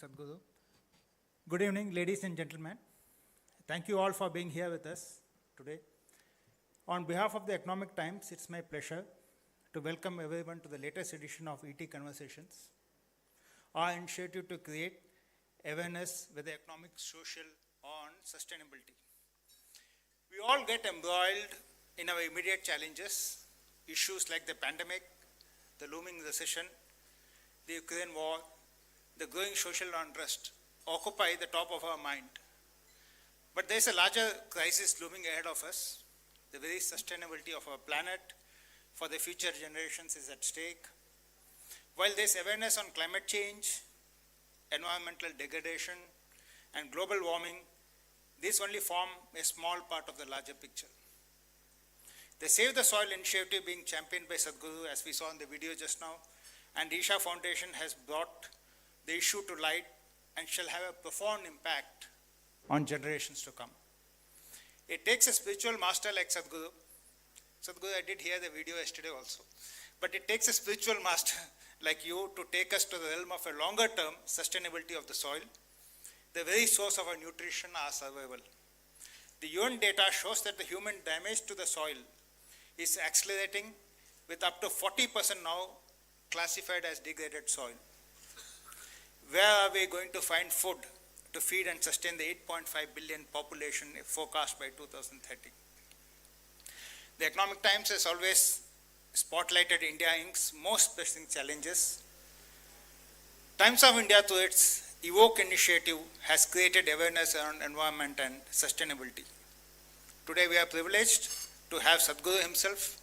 Sadhguru. Good evening, ladies and gentlemen. Thank you all for being here with us today. On behalf of the Economic Times, it's my pleasure to welcome everyone to the latest edition of ET Conversations, our initiative to create awareness with the economic, social, on sustainability. We all get embroiled in our immediate challenges, issues like the pandemic, the looming recession, the Ukraine war, the growing social unrest occupy the top of our mind. But there's a larger crisis looming ahead of us. The very sustainability of our planet for the future generations is at stake. While there's awareness on climate change, environmental degradation, and global warming, these only form a small part of the larger picture. The Save the Soil initiative being championed by Sadhguru, as we saw in the video just now, and Isha Foundation has brought the issue to light and shall have a profound impact on generations to come. It takes a spiritual master like Sadhguru. Sadhguru, I did hear the video yesterday also. But it takes a spiritual master like you to take us to the realm of a longer term sustainability of the soil, the very source of our nutrition, our survival. The UN data shows that the human damage to the soil is accelerating, with up to 40% now classified as degraded soil. Where are we going to find food to feed and sustain the 8.5 billion population forecast by 2030? The Economic Times has always spotlighted India Inc.'s most pressing challenges. Times of India, through its Evoke initiative, has created awareness around environment and sustainability. Today we are privileged to have Sadhguru himself,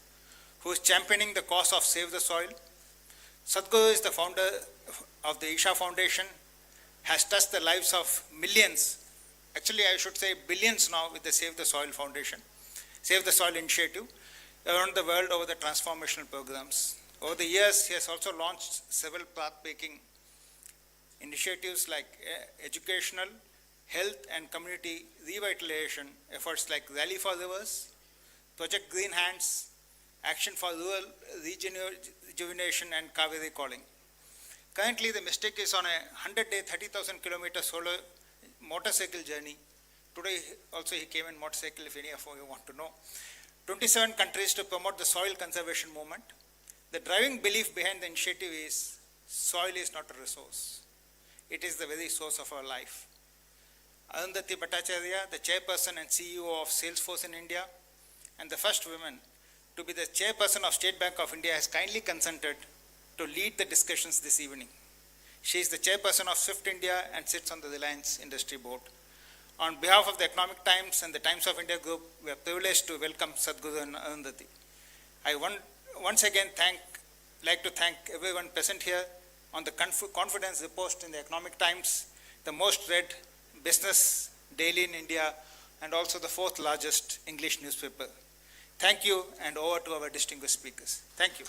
who is championing the cause of Save the Soil. Sadhguru is the founder of the Isha Foundation, has touched the lives of millions, actually I should say billions now, with the Save the Soil Foundation, Save the Soil initiative around the world over the transformational programs. Over the years, he has also launched several path-breaking initiatives like educational, health and community revitalization efforts like Rally for Rivers, Project Green Hands, Action for Rural Rejuvenation, and Kaveri Calling. Currently, the Mystic is on a 100-day, 30,000 kilometer solo motorcycle journey. Today, also he came in motorcycle, if any of you want to know. 27 countries to promote the soil conservation movement. The driving belief behind the initiative is soil is not a resource. It is the very source of our life. Arundhati Bhattacharya, the chairperson and CEO of Salesforce in India, and the first woman to be the chairperson of State Bank of India, has kindly consented to lead the discussions this evening. She is the chairperson of Swift India and sits on the Reliance Industry Board. On behalf of the Economic Times and the Times of India Group, we are privileged to welcome Sadhguru and Arundhati. I once again like to thank everyone present here on the confidence report in the Economic Times, the most read business daily in India, and also the fourth largest English newspaper. Thank you, and over to our distinguished speakers. Thank you.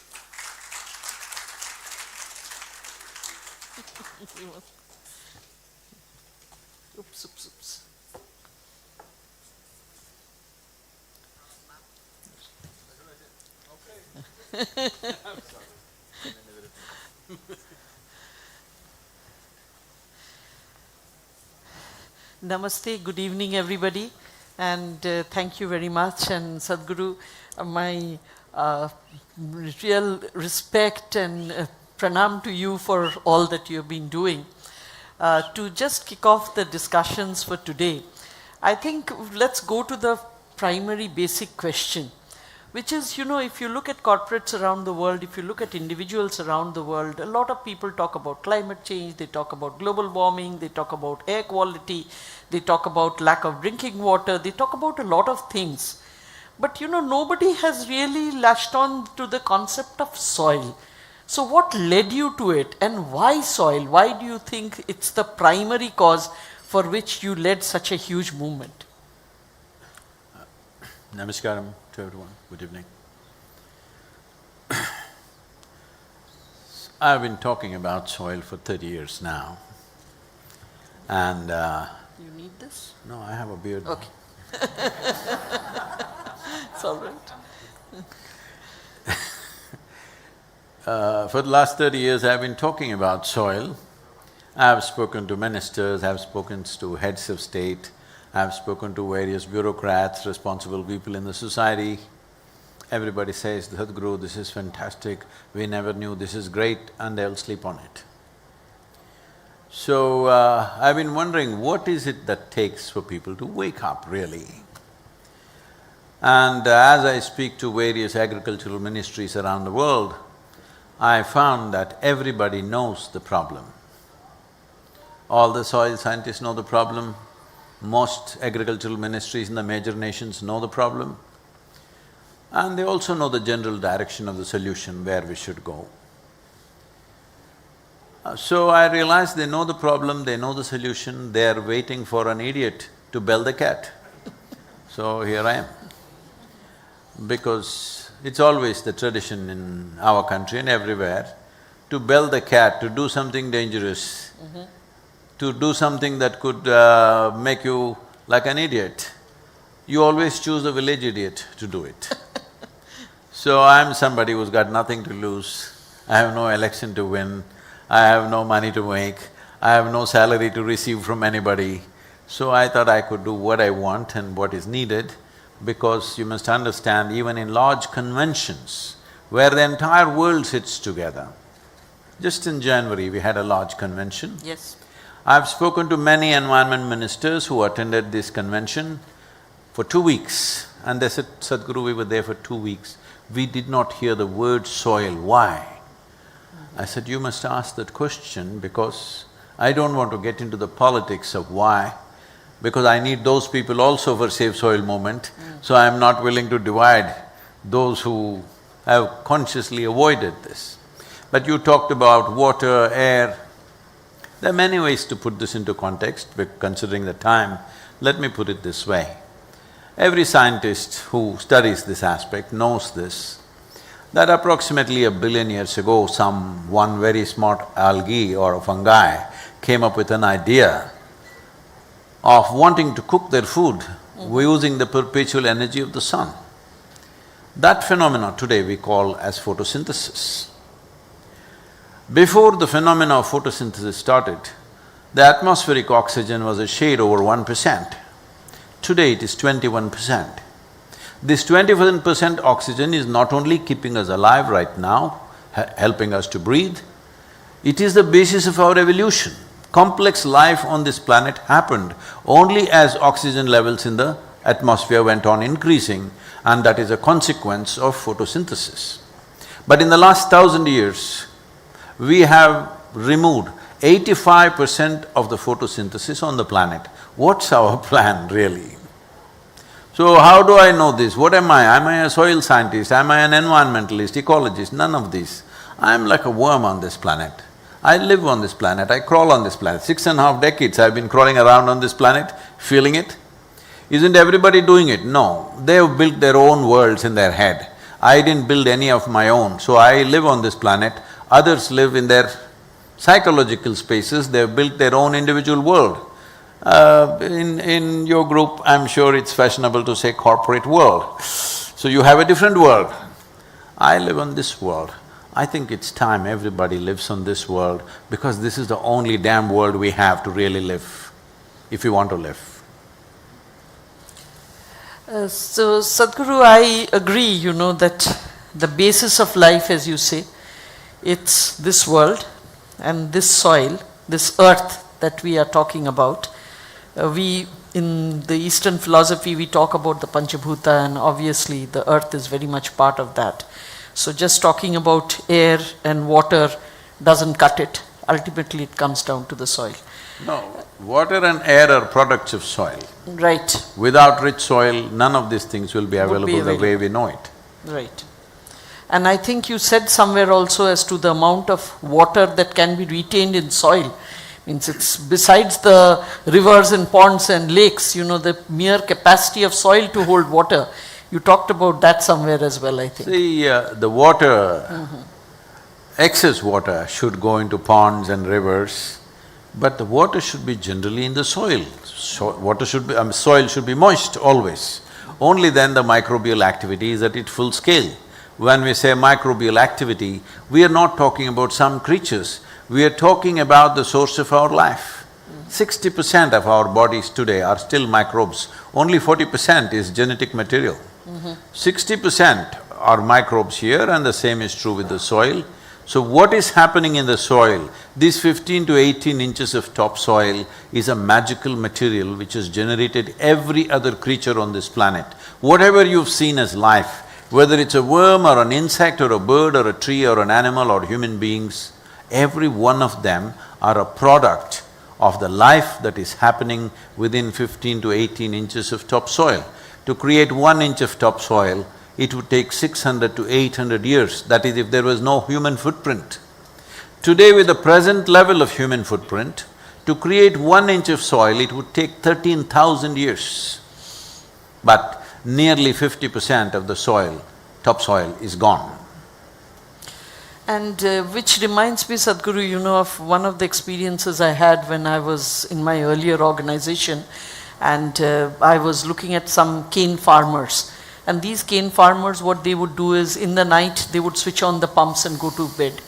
Oops. Namaste, good evening everybody, and thank you very much. And Sadhguru, my real respect and pranam to you for all that you have been doing. To just kick off the discussions for today, I think let's go to the primary basic question, which is, if you look at corporates around the world, if you look at individuals around the world, a lot of people talk about climate change, they talk about global warming, they talk about air quality, they talk about lack of drinking water, they talk about a lot of things. But nobody has really latched on to the concept of soil. So what led you to it, and why soil? Why do you think it's the primary cause for which you led such a huge movement? Namaskaram to everyone. Good evening. I've been talking about soil for 30 years now, and You need this? no, I have a beard now. Okay. It's all right. For the last 30 years I've been talking about soil, I've spoken to ministers, I've spoken to heads of state, I've spoken to various bureaucrats, responsible people in the society. Everybody says, Sadhguru, this is fantastic, we never knew, this is great, and they'll sleep on it. So, I've been wondering, what is it that takes for people to wake up, really? And as I speak to various agricultural ministries around the world, I found that everybody knows the problem. All the soil scientists know the problem, most agricultural ministries in the major nations know the problem, and they also know the general direction of the solution, where we should go. So I realized they know the problem, they know the solution, they're waiting for an idiot to bell the cat. So here I am. Because it's always the tradition in our country and everywhere to bell the cat, to do something dangerous, to do something that could make you like an idiot. You always choose a village idiot to do it. So I'm somebody who's got nothing to lose, I have no election to win, I have no money to make, I have no salary to receive from anybody. So I thought I could do what I want and what is needed, because you must understand, even in large conventions where the entire world sits together. Just in January, we had a large convention. Yes. I've spoken to many environment ministers who attended this convention for 2 weeks, and they said, Sadhguru, we were there for 2 weeks, we did not hear the word soil, why? I said, you must ask that question because I don't want to get into the politics of why, because I need those people also for Save Soil movement, so I'm not willing to divide those who have consciously avoided this. But you talked about water, air. There are many ways to put this into context, but considering the time, let me put it this way. Every scientist who studies this aspect knows this, that approximately 1 billion years ago, one very smart algae or a fungi came up with an idea of wanting to cook their food using the perpetual energy of the sun. That phenomena today we call as photosynthesis. Before the phenomena of photosynthesis started, the atmospheric oxygen was a shade over 1%. Today it is 21%. This 21% oxygen is not only keeping us alive right now, helping us to breathe, it is the basis of our evolution. Complex life on this planet happened only as oxygen levels in the atmosphere went on increasing, and that is a consequence of photosynthesis. But in the last 1,000 years, we have removed 85% of the photosynthesis on the planet. What's our plan really? So how do I know this? What am I? Am I a soil scientist? Am I an environmentalist, ecologist? None of these. I'm like a worm on this planet. I live on this planet, I crawl on this planet. 6.5 decades I've been crawling around on this planet, feeling it. Isn't everybody doing it? No. They've built their own worlds in their head. I didn't build any of my own, so I live on this planet. Others live in their psychological spaces, they've built their own individual world. In your group, I'm sure it's fashionable to say corporate world. So you have a different world. I live on this world. I think it's time everybody lives on this world, because this is the only damn world we have to really live, if you want to live. So Sadhguru, I agree, that the basis of life, as you say, it's this world and this soil, this earth that we are talking about. In the Eastern philosophy, we talk about the Panchabhuta, and obviously the earth is very much part of that. So just talking about air and water doesn't cut it. Ultimately, it comes down to the soil. No, water and air are products of soil. Right. Without rich soil, none of these things will be available the way we know it. Right. And I think you said somewhere also as to the amount of water that can be retained in soil. Means it's besides the rivers and ponds and lakes, the mere capacity of soil to hold water. You talked about that somewhere as well, I think. See, the water, excess water should go into ponds and rivers, but the water should be generally in the soil. Soil should be moist always. Only then the microbial activity is at its full scale. When we say microbial activity, we are not talking about some creatures. We are talking about the source of our life. 60% of our bodies today are still microbes, only 40% is genetic material. 60% are microbes here, and the same is true with the soil. So what is happening in the soil? This 15 to 18 inches of topsoil is a magical material which has generated every other creature on this planet. Whatever you've seen as life, whether it's a worm or an insect or a bird or a tree or an animal or human beings, every one of them are a product of the life that is happening within 15 to 18 inches of topsoil. To create 1 inch of topsoil, it would take 600 to 800 years, that is if there was no human footprint. Today with the present level of human footprint, to create 1 inch of soil, it would take 13,000 years. But nearly 50% of the soil, topsoil, is gone. And which reminds me, Sadhguru, you know, of one of the experiences I had when I was in my earlier organization, and I was looking at some cane farmers. And these cane farmers, what they would do is, in the night, they would switch on the pumps and go to bed.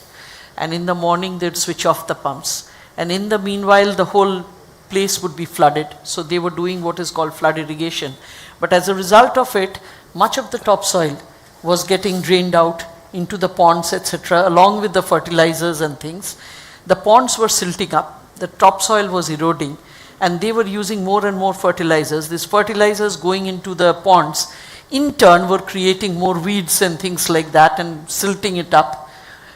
And in the morning, they'd switch off the pumps. And in the meanwhile, the whole place would be flooded. So they were doing what is called flood irrigation. But as a result of it, much of the topsoil was getting drained out into the ponds, etc., along with the fertilizers and things. The ponds were silting up, the topsoil was eroding, and they were using more and more fertilizers. These fertilizers going into the ponds, in turn, were creating more weeds and things like that and silting it up.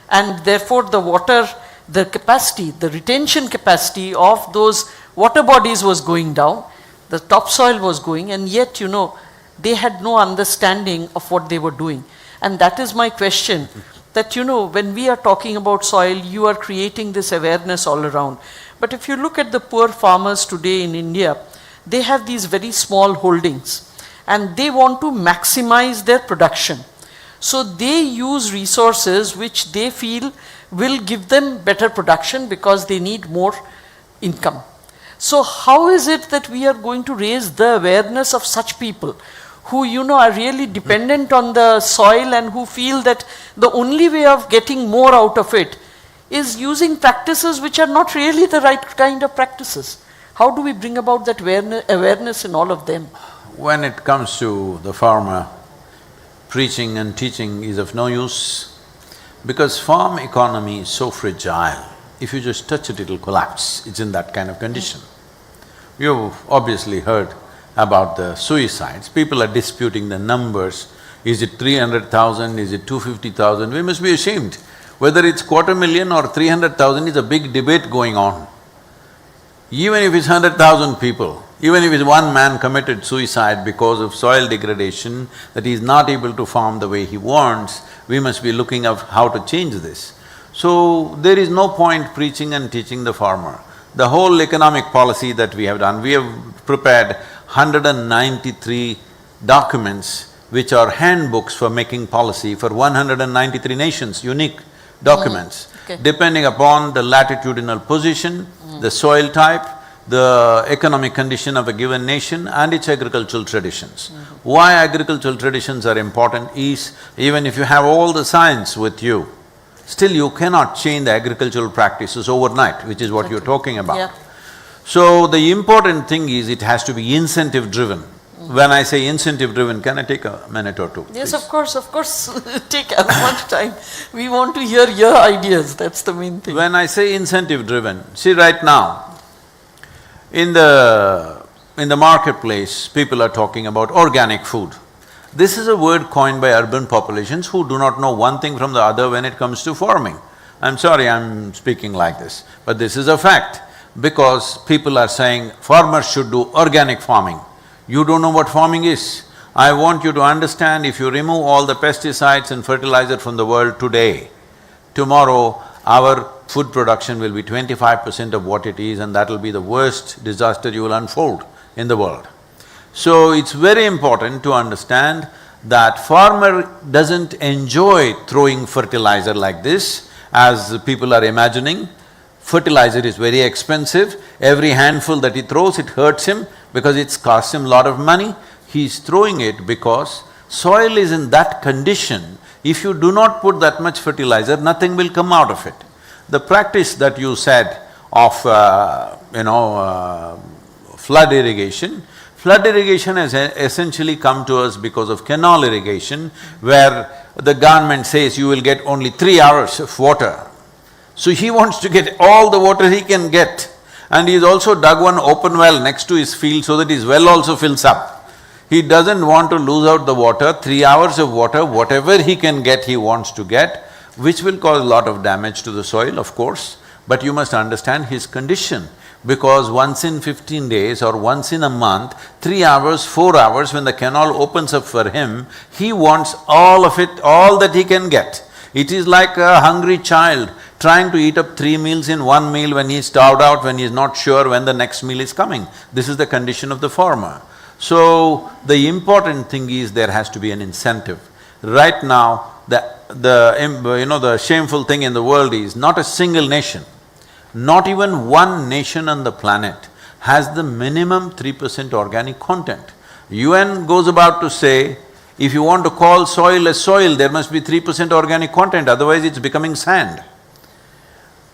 And therefore, the water, the capacity, the retention capacity of those water bodies was going down, the topsoil was going, and yet, you know, they had no understanding of what they were doing. And that is my question, that, you know, when we are talking about soil, you are creating this awareness all around. But if you look at the poor farmers today in India, they have these very small holdings and they want to maximize their production. So they use resources which they feel will give them better production because they need more income. So how is it that we are going to raise the awareness of such people who, you know, are really dependent on the soil and who feel that the only way of getting more out of it is using practices which are not really the right kind of practices? How do we bring about that awareness in all of them? When it comes to the farmer, preaching and teaching is of no use, because farm economy is so fragile. If you just touch it, it'll collapse. It's in that kind of condition. You've obviously heard about the suicides. People are disputing the numbers. Is it 300,000? Is it 250,000? We must be ashamed. Whether it's 250,000 or 300,000 is a big debate going on. Even if it's 100,000 people, even if it's one man committed suicide because of soil degradation, that he is not able to farm the way he wants, we must be looking at how to change this. So, there is no point preaching and teaching the farmer. The whole economic policy that we have done, we have prepared 193 documents which are handbooks for making policy for 193 nations, unique documents. Okay. Depending upon the latitudinal position, the soil type, the economic condition of a given nation and its agricultural traditions. Why agricultural traditions are important is, even if you have all the science with you, still you cannot change the agricultural practices overnight, which is what you're talking about. Yeah. So, the important thing is it has to be incentive-driven. When I say incentive-driven, can I take a minute or two, Yes, please? of course, take as much time. We want to hear your ideas, that's the main thing. When I say incentive-driven, see right now, in the marketplace, people are talking about organic food. This is a word coined by urban populations who do not know one thing from the other when it comes to farming. I'm sorry I'm speaking like this, but this is a fact, because people are saying farmers should do organic farming. You don't know what farming is. I want you to understand, if you remove all the pesticides and fertilizer from the world today, tomorrow our food production will be 25% of what it is, and that will be the worst disaster you will unfold in the world. So, it's very important to understand that farmer doesn't enjoy throwing fertilizer like this, as people are imagining. Fertilizer is very expensive. Every handful that he throws, it hurts him because it's costs him a lot of money. He's throwing it because soil is in that condition. If you do not put that much fertilizer, nothing will come out of it. The practice that you said of, flood irrigation has essentially come to us because of canal irrigation, where the government says you will get only 3 hours of water. So he wants to get all the water he can get, and he's also dug one open well next to his field so that his well also fills up. He doesn't want to lose out the water, 3 hours of water, whatever he can get, he wants to get, which will cause a lot of damage to the soil, of course. But you must understand his condition, because once in 15 days or once in a month, 3 hours, 4 hours, when the canal opens up for him, he wants all of it, all that he can get. It is like a hungry child trying to eat up 3 meals in 1 meal when he's starved out, when he's not sure when the next meal is coming. This is the condition of the farmer. So, the important thing is there has to be an incentive. Right now, the shameful thing in the world is not a single nation, not even one nation on the planet has the minimum 3% organic content. UN goes about to say, if you want to call soil a soil, there must be 3% organic content, otherwise it's becoming sand.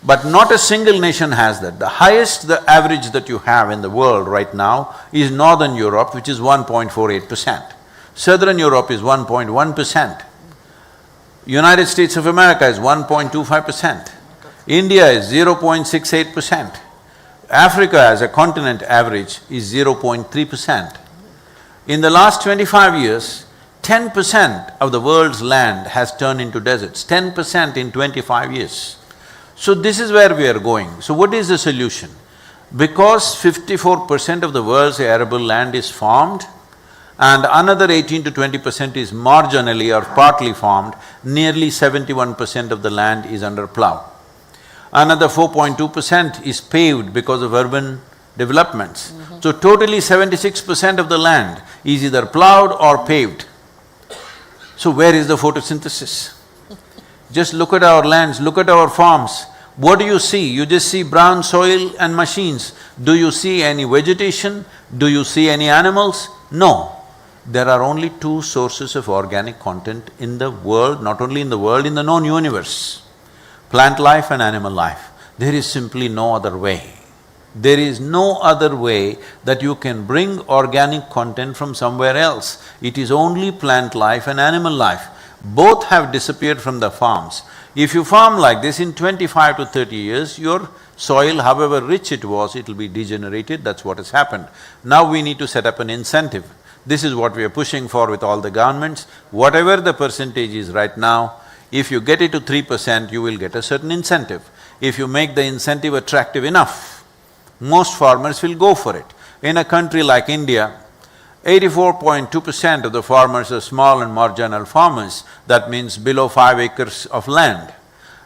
But not a single nation has that. The highest, the average that you have in the world right now is Northern Europe, which is 1.48%. Southern Europe is 1.1%. United States of America is 1.25%. India is 0.68%. Africa as a continent average is 0.3%. In the last 25 years, 10% of the world's land has turned into deserts, 10% in 25 years. So this is where we are going. So what is the solution? Because 54% of the world's arable land is farmed and another 18 to 20% is marginally or partly farmed, nearly 71% of the land is under plough. Another 4.2% is paved because of urban developments. So totally 76% of the land is either ploughed or paved. So where is the photosynthesis? Just look at our lands, look at our farms. What do you see? You just see brown soil and machines. Do you see any vegetation? Do you see any animals? No. There are only 2 sources of organic content in the world, not only in the world, in the known universe. Plant life and animal life. There is simply no other way. There is no other way that you can bring organic content from somewhere else. It is only plant life and animal life. Both have disappeared from the farms. If you farm like this, in 25 to 30 years, your soil, however rich it was, it'll be degenerated, that's what has happened. Now we need to set up an incentive. This is what we are pushing for with all the governments. Whatever the percentage is right now, if you get it to 3%, you will get a certain incentive. If you make the incentive attractive enough, most farmers will go for it. In a country like India, 84.2% of the farmers are small and marginal farmers, that means below 5 acres of land.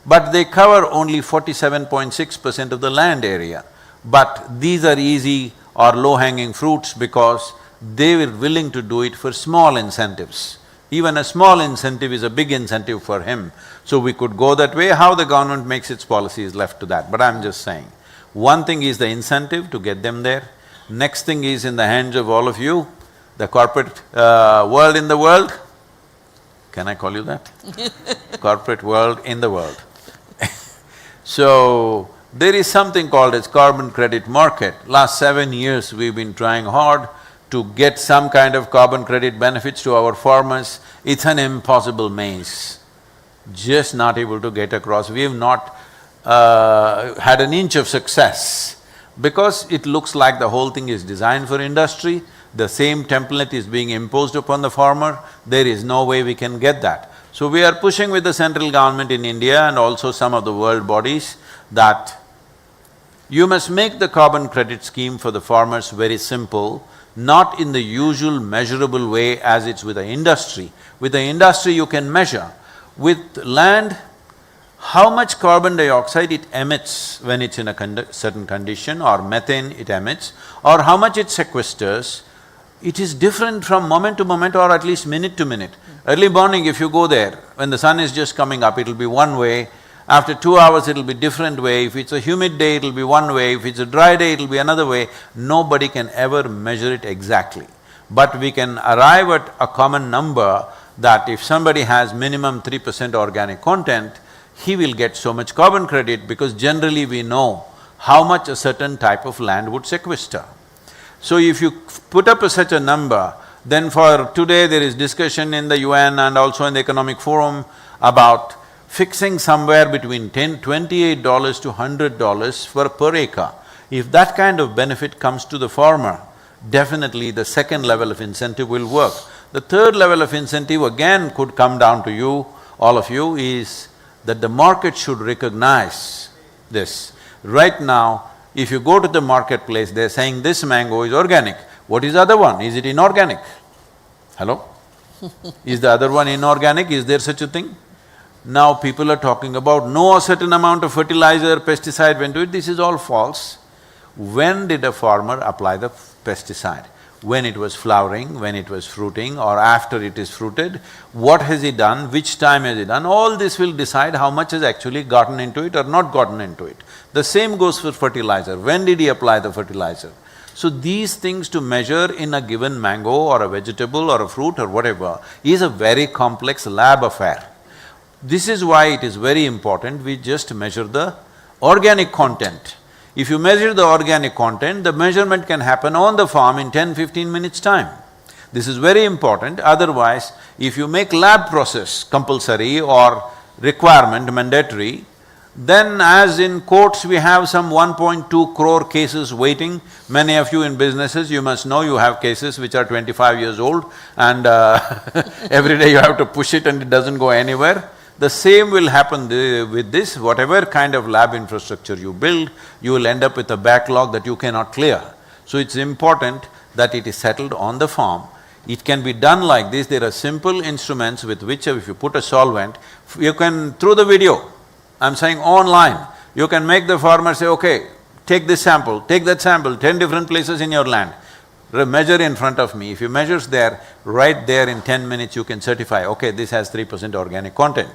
But they cover only 47.6% of the land area. But these are easy or low-hanging fruits because they were willing to do it for small incentives. Even a small incentive is a big incentive for him. So we could go that way. How the government makes its policy is left to that, but I'm just saying. One thing is the incentive to get them there. Next thing is in the hands of all of you, the corporate world in the world. Can I call you that? Corporate world in the world. So, there is something called as carbon credit market. Last 7 years we've been trying hard to get some kind of carbon credit benefits to our farmers. It's an impossible maze, just not able to get across. We have not had an inch of success because it looks like the whole thing is designed for industry. The same template is being imposed upon the farmer, there is no way we can get that. So we are pushing with the central government in India and also some of the world bodies that you must make the carbon credit scheme for the farmers very simple, not in the usual measurable way as it's with the industry. With the industry you can measure. With land, how much carbon dioxide it emits when it's in a certain condition, or methane it emits, or how much it sequesters. It is different from moment to moment or at least minute to minute. Early morning if you go there, when the sun is just coming up, it'll be one way. After 2 hours it'll be different way. If it's a humid day, it'll be one way. If it's a dry day, it'll be another way. Nobody can ever measure it exactly. But we can arrive at a common number that if somebody has minimum 3% organic content, he will get so much carbon credit because generally we know how much a certain type of land would sequester. So if you put up such a number, then for today there is discussion in the UN and also in the Economic Forum about fixing somewhere between $28 to $100 per acre. If that kind of benefit comes to the farmer, definitely the second level of incentive will work. The third level of incentive again could come down to you, all of you, is that the market should recognize this. Right now, if you go to the marketplace, they're saying this mango is organic. What is the other one? Is it inorganic? Hello? Is the other one inorganic? Is there such a thing? Now people are talking about no certain amount of fertilizer, pesticide went to it. This is all false. When did a farmer apply the pesticide? When it was flowering, when it was fruiting, or after it is fruited? What has he done? Which time has he done? All this will decide how much has actually gotten into it or not gotten into it. The same goes for fertilizer. When did he apply the fertilizer? So these things to measure in a given mango or a vegetable or a fruit or whatever is a very complex lab affair. This is why it is very important we just measure the organic content. If you measure the organic content, the measurement can happen on the farm in 10-15 minutes' time. This is very important, otherwise if you make lab process compulsory or requirement mandatory, then as in courts we have some 1.2 crore cases waiting. Many of you in businesses, you must know you have cases which are 25 years old and every day you have to push it and it doesn't go anywhere. The same will happen with this. Whatever kind of lab infrastructure you build, you will end up with a backlog that you cannot clear. So it's important that it is settled on the farm. It can be done like this. There are simple instruments with which if you put a solvent, you can, through the video, I'm saying online, you can make the farmer say, okay, take this sample, take that sample, 10 different places in your land, measure in front of me. If you measures there, right there in 10 minutes you can certify, okay, this has 3% organic content.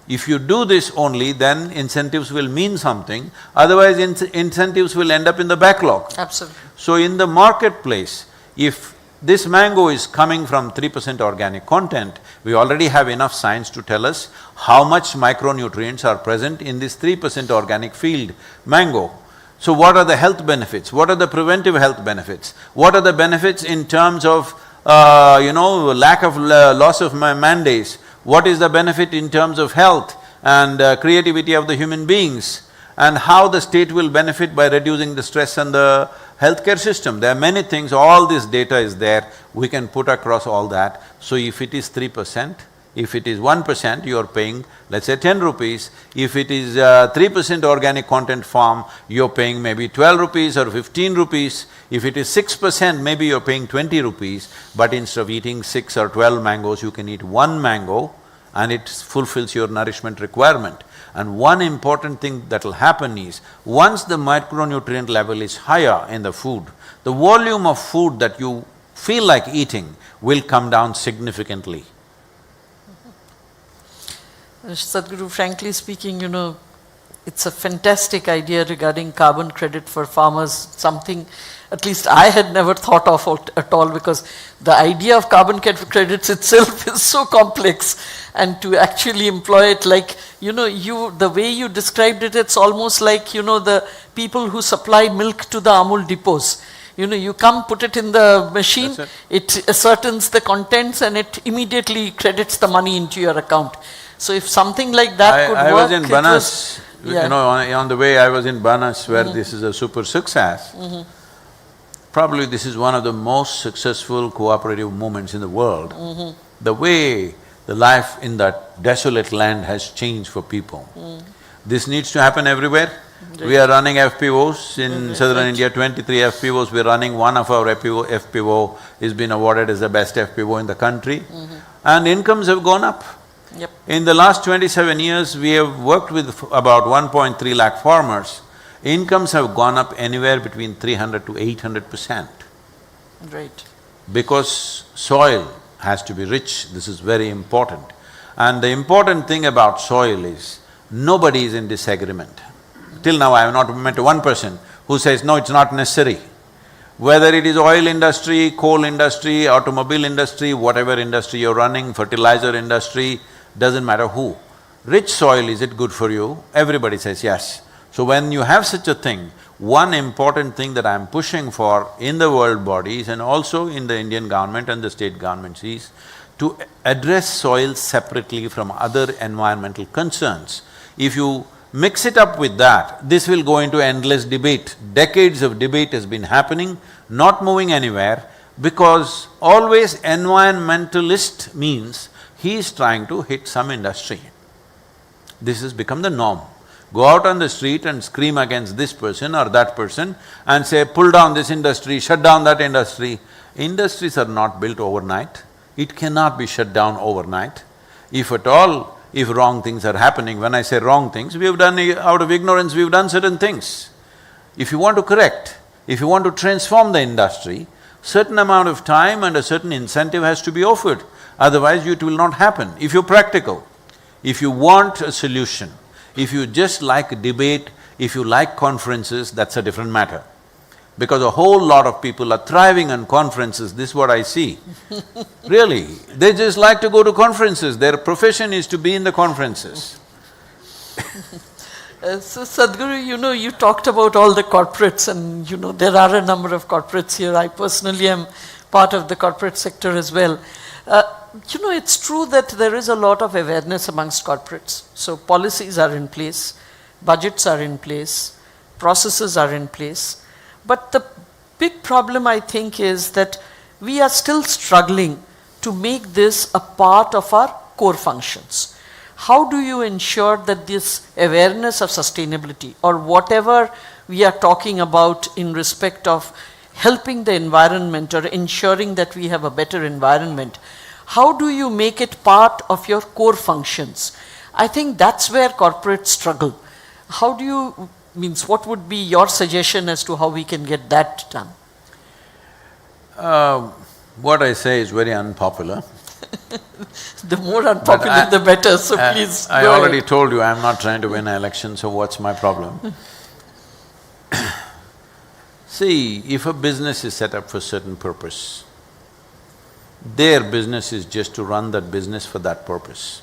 If you do this only, then incentives will mean something, otherwise incentives will end up in the backlog. Absolutely. So in the marketplace, if this mango is coming from 3% organic content, we already have enough science to tell us how much micronutrients are present in this 3% organic field mango. So what are the health benefits? What are the preventive health benefits? What are the benefits in terms of, lack of loss of man days? What is the benefit in terms of health and creativity of the human beings? And how the state will benefit by reducing the stress on the healthcare system. There are many things, all this data is there, we can put across all that. So if it is 3%, if it is 1%, you are paying, let's say 10 rupees. If it is 3% organic content farm, you're paying maybe 12 rupees or 15 rupees. If it is 6%, maybe you're paying 20 rupees. But instead of eating 6 or 12 mangoes, you can eat 1 mango and it fulfills your nourishment requirement. And one important thing that will happen is, once the micronutrient level is higher in the food, the volume of food that you feel like eating will come down significantly. Sadhguru, frankly speaking, it's a fantastic idea regarding carbon credit for farmers, something at least I had never thought of at all, because the idea of carbon credits itself is so complex, and to actually employ it like, the way you described it, it's almost like, the people who supply milk to the Amul depots. You come, put it in the machine, it ascertains the contents and it immediately credits the money into your account. So if something like that could work… I was in Banas, on the way I was in Banas where this is a super success. Probably this is one of the most successful cooperative movements in the world. The way the life in that desolate land has changed for people. This needs to happen everywhere. We are running FPOs in southern India, 23 FPOs, we're running. One of our FPO is been awarded as the best FPO in the country. And incomes have gone up. Yep. In the last 27 years, we have worked with about 1.3 lakh farmers. Incomes have gone up anywhere between 300 to 800%. Right. Because soil has to be rich, this is very important. And the important thing about soil is, nobody is in disagreement. Till now I have not met one person who says, no, it's not necessary. Whether it is oil industry, coal industry, automobile industry, whatever industry you're running, fertilizer industry, doesn't matter who. rich soil, is it good for you? Everybody says yes. So when you have such a thing, one important thing that I'm pushing for in the world bodies and also in the Indian government and the state governments is to address soil separately from other environmental concerns. If you mix it up with that, this will go into endless debate. Decades of debate has been happening, not moving anywhere, because always environmentalist means he is trying to hit some industry. This has become the norm. Go out on the street and scream against this person or that person and say, pull down this industry, shut down that industry. Industries are not built overnight. It cannot be shut down overnight. If at all, if wrong things are happening, when I say wrong things, we have done… out of ignorance, we've done certain things. If you want to correct, if you want to transform the industry, certain amount of time and a certain incentive has to be offered, otherwise it will not happen. If you're practical, if you want a solution, if you just like debate, if you like conferences, that's a different matter. Because a whole lot of people are thriving on conferences, this is what I see. Really, they just like to go to conferences, their profession is to be in the conferences. So Sadhguru, you talked about all the corporates and there are a number of corporates here. I personally am part of the corporate sector as well. It's true that there is a lot of awareness amongst corporates. So policies are in place, budgets are in place, processes are in place. But the big problem, I think, is that we are still struggling to make this a part of our core functions. How do you ensure that this awareness of sustainability or whatever we are talking about in respect of helping the environment or ensuring that we have a better environment, how do you make it part of your core functions? I think that's where corporates struggle. How do you… what would be your suggestion as to how we can get that done? What I say is very unpopular. The more unpopular the better, so please I go already ahead. told you I'm not trying to win an election, so what's my problem? See, if a business is set up for a certain purpose, their business is just to run that business for that purpose.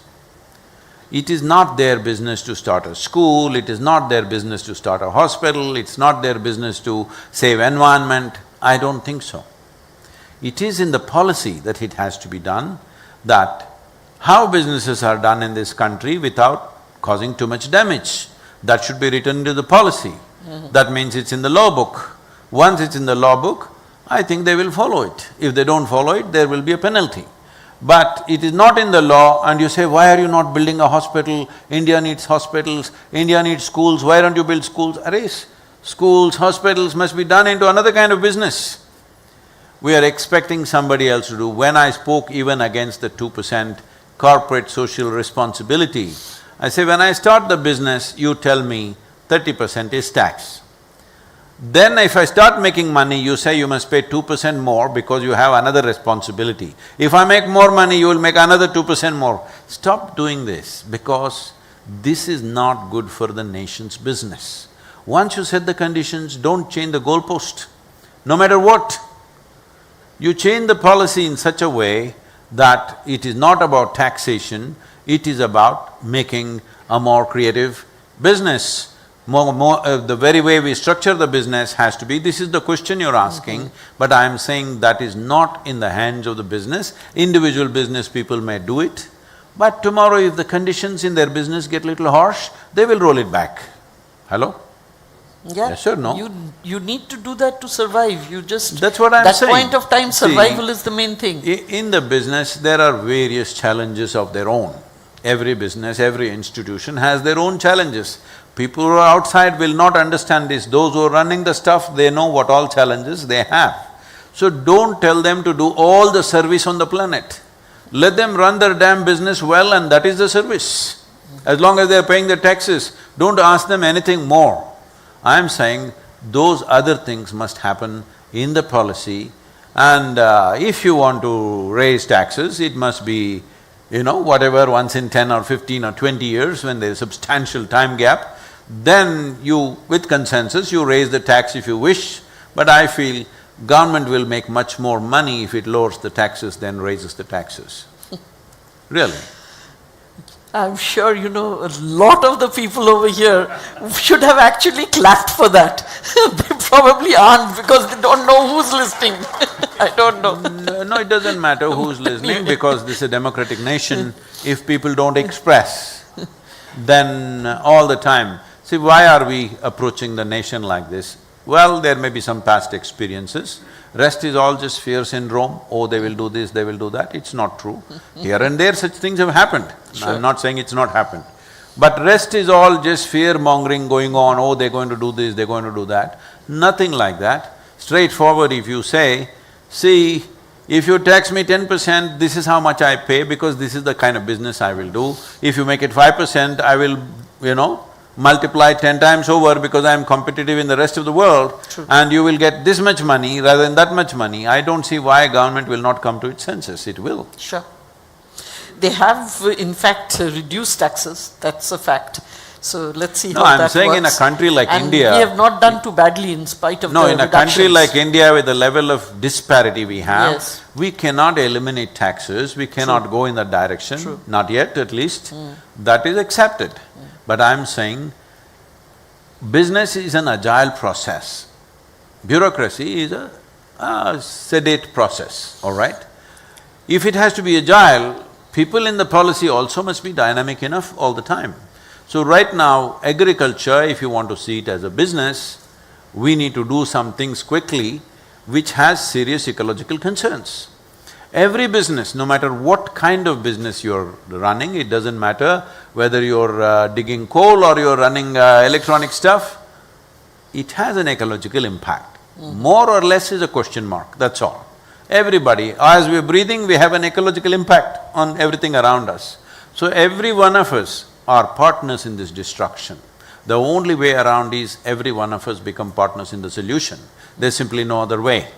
It is not their business to start a school, it is not their business to start a hospital, it's not their business to save environment. I don't think so. It is in the policy that it has to be done, that how businesses are done in this country without causing too much damage. That should be written into the policy. That means it's in the law book. Once it's in the law book, I think they will follow it. If they don't follow it, there will be a penalty. But it is not in the law and you say, why are you not building a hospital? India needs hospitals, India needs schools, why don't you build schools? Arey, schools, hospitals must be done into another kind of business. We are expecting somebody else to do. When I spoke even against the 2% corporate social responsibility, I say, when I start the business, you tell me 30% is tax. Then if I start making money, you say you must pay 2% more because you have another responsibility. If I make more money, you will make another 2% more. Stop doing this because this is not good for the nation's business. Once you set the conditions, don't change the goalpost, no matter what. You change the policy in such a way that it is not about taxation, it is about making a more creative business. The very way we structure the business has to be… This is the question you're asking, but I am saying that is not in the hands of the business. Individual business people may do it, but tomorrow if the conditions in their business get little harsh, they will roll it back. Hello? Yeah. Yes or no? You need to do that to survive, you just… That's what I'm that saying. point of time, survival is the main thing. In the business, there are various challenges of their own. Every business, every institution has their own challenges. People who are outside will not understand this. Those who are running the stuff, they know what all challenges they have. So don't tell them to do all the service on the planet. Let them run their damn business well and that is the service. As long as they are paying their taxes, don't ask them anything more. I am saying those other things must happen in the policy and if you want to raise taxes, it must be, whatever, once in 10 or 15 or 20 years when there is substantial time gap, then you, with consensus, you raise the tax if you wish, but I feel government will make much more money if it lowers the taxes than raises the taxes. Really. I'm sure, you know, a lot of the people over here should have actually clapped for that. They probably aren't because they don't know who's listening. I don't know. No, it doesn't matter who's listening because this is a democratic nation. If people don't express, then all the time… See, why are we approaching the nation like this? Well, there may be some past experiences. Rest is all just fear syndrome. Oh, they will do this, they will do that. It's not true. Here and there such things have happened. Sure. I'm not saying it's not happened. But rest is all just fear-mongering going on, oh, they're going to do this, they're going to do that. Nothing like that. Straightforward, if you say, see, if you tax me 10%, this is how much I pay because this is the kind of business I will do. If you make it 5%, I will, you know, multiply 10 times over because I am competitive in the rest of the world. True. And you will get this much money rather than that much money. I don't see why government will not come to its senses. It will. Sure. They have, in fact, reduced taxes, that's a fact. So let's see No, how I'm that saying works. in a country like and India… we have not done too badly in spite of No, the in a country reductions. like India with the level of disparity we have, Yes. we cannot eliminate taxes, we cannot go in that direction, True. not yet at least. That is accepted. But I'm saying, business is an agile process. Bureaucracy is a sedate process, all right? If it has to be agile, people in the policy also must be dynamic enough all the time. So right now, agriculture, if you want to see it as a business, we need to do some things quickly which has serious ecological concerns. Every business, no matter what kind of business you're running, it doesn't matter whether you're digging coal or you're running electronic stuff, it has an ecological impact. More or less is a question mark, that's all. Everybody, as we're breathing, we have an ecological impact on everything around us. So every one of us are partners in this destruction. The only way around is every one of us become partners in the solution. There's simply no other way.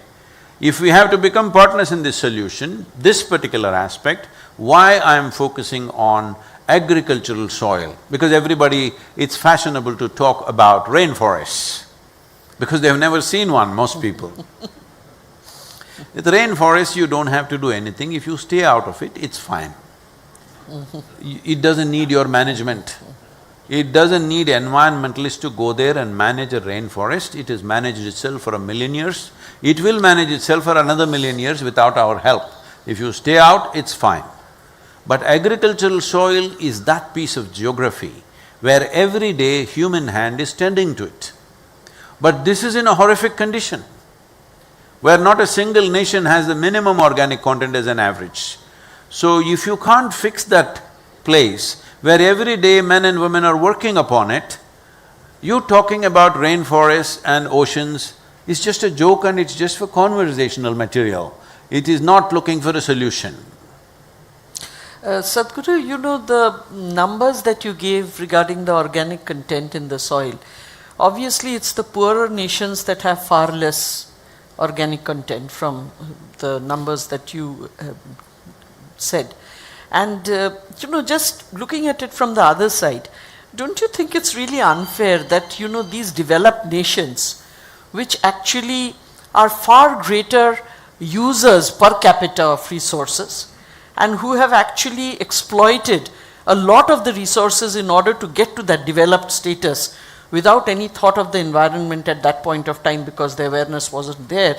If we have to become partners in this solution, this particular aspect, why I'm focusing on agricultural soil? Because everybody, it's fashionable to talk about rainforests, because they've never seen one, most people. With rainforest, you don't have to do anything. If you stay out of it, it's fine. It doesn't need your management. It doesn't need environmentalists to go there and manage a rainforest. It has managed itself for 1,000,000 years. It will manage itself for another 1,000,000 years without our help. If you stay out, it's fine. But agricultural soil is that piece of geography where every day human hand is tending to it. But this is in a horrific condition, where not a single nation has the minimum organic content as an average. So if you can't fix that place where every day men and women are working upon it, you talking about rainforests and oceans is just a joke and it's just for conversational material. It is not looking for a solution. Sadhguru, you know the numbers that you gave regarding the organic content in the soil, obviously it's the poorer nations that have far less organic content from the numbers that you said. And you know, just looking at it from the other side, don't you think it's really unfair that, you know, these developed nations, which actually are far greater users per capita of resources and who have actually exploited a lot of the resources in order to get to that developed status without any thought of the environment at that point of time because the awareness wasn't there,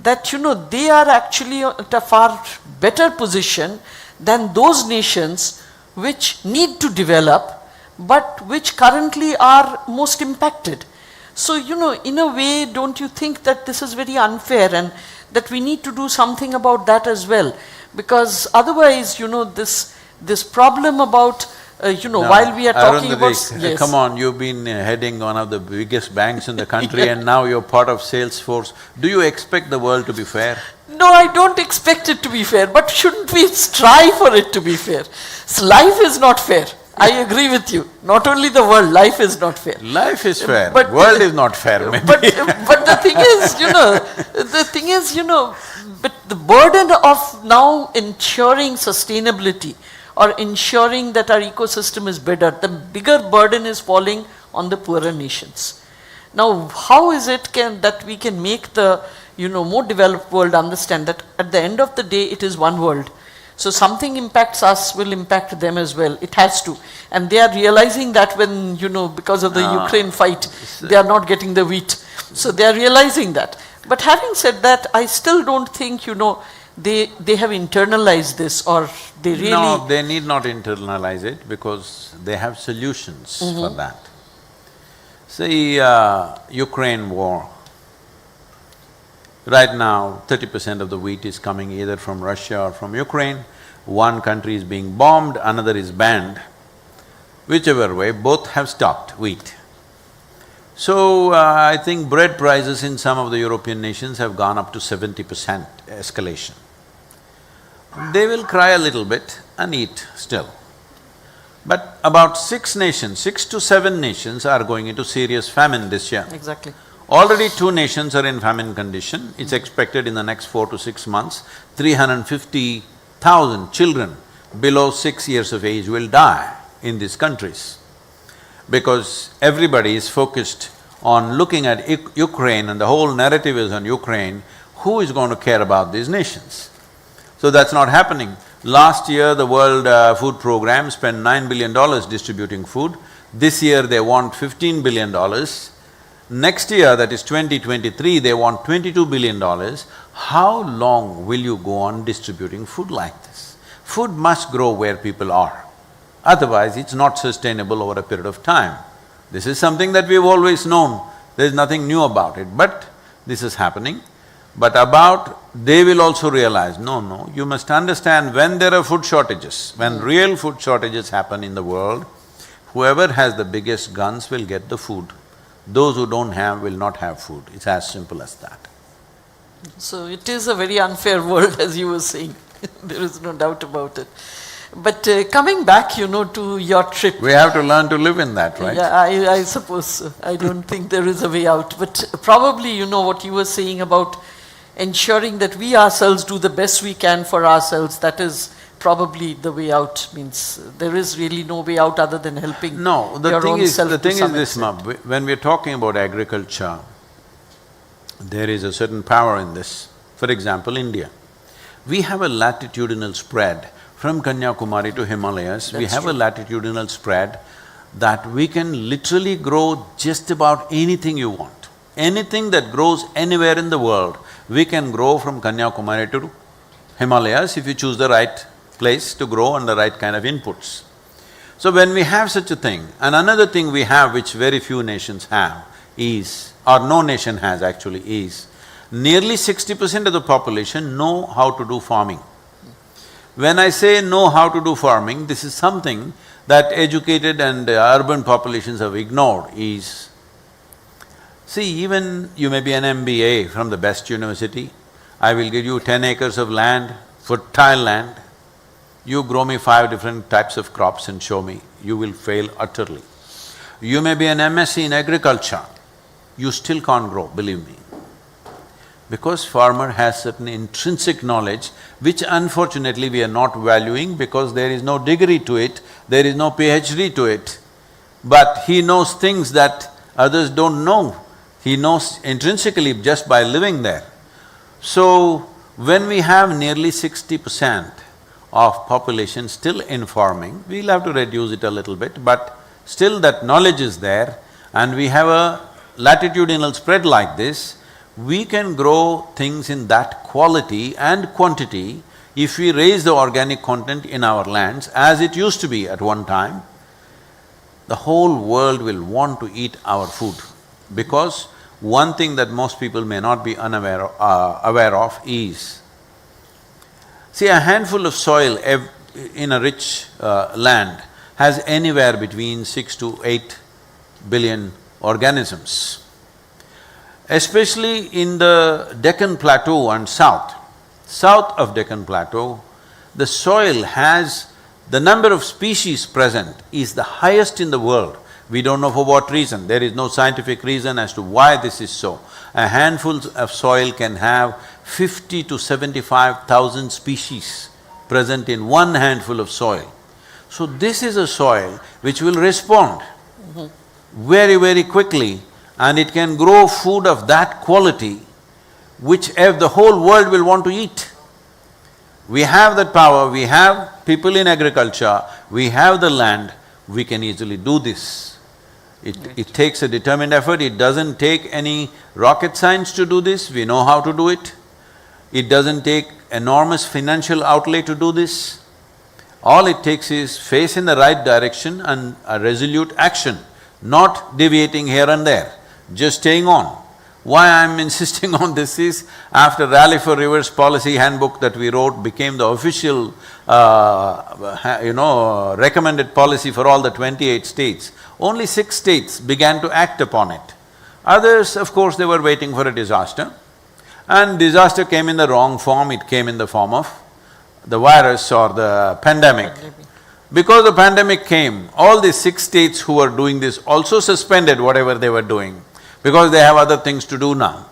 that, you know, they are actually at a far better position than those nations which need to develop but which currently are most impacted. So, you know, in a way, don't you think that this is very unfair and that we need to do something about that as well? Because otherwise, you know, this problem about, you know, Now, while we are talking Arundhati, about… Yes. come on, you've been heading one of the biggest banks in the country and now you're part of Salesforce. Do you expect the world to be fair? No, I don't expect it to be fair, but shouldn't we strive for it to be fair? So life is not fair. I agree with you. Not only the world, life is not fair. Life is fair, But- world is not fair maybe. But the thing is, you know, but the burden of now ensuring sustainability or ensuring that our ecosystem is better, the bigger burden is falling on the poorer nations. Now, how is it that we can make the, you know, more developed world understand that at the end of the day it is one world? So something impacts us will impact them as well. It has to. And they are realizing that when, because of the Ukraine fight, they are not getting the wheat. So they are realizing that. But having said that, I still don't think, they have internalized this, or they really… No, they need not internalize it because they have solutions for that. See, Ukraine war, right now 30% of the wheat is coming either from Russia or from Ukraine. One country is being bombed, another is banned. Whichever way, both have stopped wheat. So, I think bread prices in some of the European nations have gone up to 70% escalation. They will cry a little bit and eat still. But about 6 to 7 nations are going into serious famine this year. Exactly. Already 2 nations are in famine condition. It's expected in the next 4 to 6 months, 350,000 children below 6 years of age will die in these countries. Because everybody is focused on looking at Ukraine and the whole narrative is on Ukraine, who is going to care about these nations? So that's not happening. Last year, the World Food Programme spent $9 billion distributing food. This year, they want $15 billion. Next year, that is 2023, they want $22 billion. How long will you go on distributing food like this? Food must grow where people are. Otherwise, it's not sustainable over a period of time. This is something that we've always known, there's nothing new about it, but this is happening. But they will also realize, no, you must understand when there are food shortages, when real food shortages happen in the world, whoever has the biggest guns will get the food. Those who don't have will not have food. It's as simple as that. So it is a very unfair world, as you were saying. There is no doubt about it. But coming back, to your trip… We have to learn to live in that, right? Yeah, I suppose so. I don't think there is a way out. But probably, what you were saying about ensuring that we ourselves do the best we can for ourselves, that is probably the way out. Means there is really no way out other than helping your own self. The thing is this, when we're talking about agriculture, there is a certain power in this. For example, India. We have a latitudinal spread from Kanyakumari to Himalayas. We have a latitudinal spread that we can literally grow just about anything you want. Anything that grows anywhere in the world, we can grow from Kanyakumari to Himalayas if you choose the right place to grow and the right kind of inputs. So when we have such a thing, and another thing we have which very few nations have is, or no nation has actually, is nearly 60% of the population know how to do farming. When I say know how to do farming, this is something that educated and urban populations have ignored is… See, even you may be an MBA from the best university, I will give you 10 acres of land, fertile land, you grow me 5 different types of crops and show me, you will fail utterly. You may be an MSc in agriculture, you still can't grow, believe me. Because farmer has certain intrinsic knowledge which unfortunately we are not valuing because there is no degree to it, there is no PhD to it. But he knows things that others don't know. He knows intrinsically just by living there. So, when we have nearly 60% of population still in farming, we'll have to reduce it a little bit, but still that knowledge is there and we have a latitudinal spread like this, we can grow things in that quality and quantity if we raise the organic content in our lands as it used to be at one time. The whole world will want to eat our food because one thing that most people may not be aware of is, see, a handful of soil in a rich land has anywhere between 6 to 8 billion organisms. Especially in the Deccan Plateau and south of Deccan Plateau, the soil has… the number of species present is the highest in the world. We don't know for what reason, there is no scientific reason as to why this is so. A handful of soil can have 50 to 75,000 species present in one handful of soil. So this is a soil which will respond very, very quickly and it can grow food of that quality which the whole world will want to eat. We have that power, we have people in agriculture, we have the land, we can easily do this. It takes a determined effort, it doesn't take any rocket science to do this, we know how to do it. It doesn't take enormous financial outlay to do this. All it takes is face in the right direction and a resolute action, not deviating here and there, just staying on. Why I'm insisting on this is, after Rally for Rivers policy handbook that we wrote became the official, recommended policy for all the 28 states, only 6 states began to act upon it. Others, of course, they were waiting for a disaster. And disaster came in the wrong form, it came in the form of the virus or the pandemic. Because the pandemic came, all the 6 states who were doing this also suspended whatever they were doing, because they have other things to do now.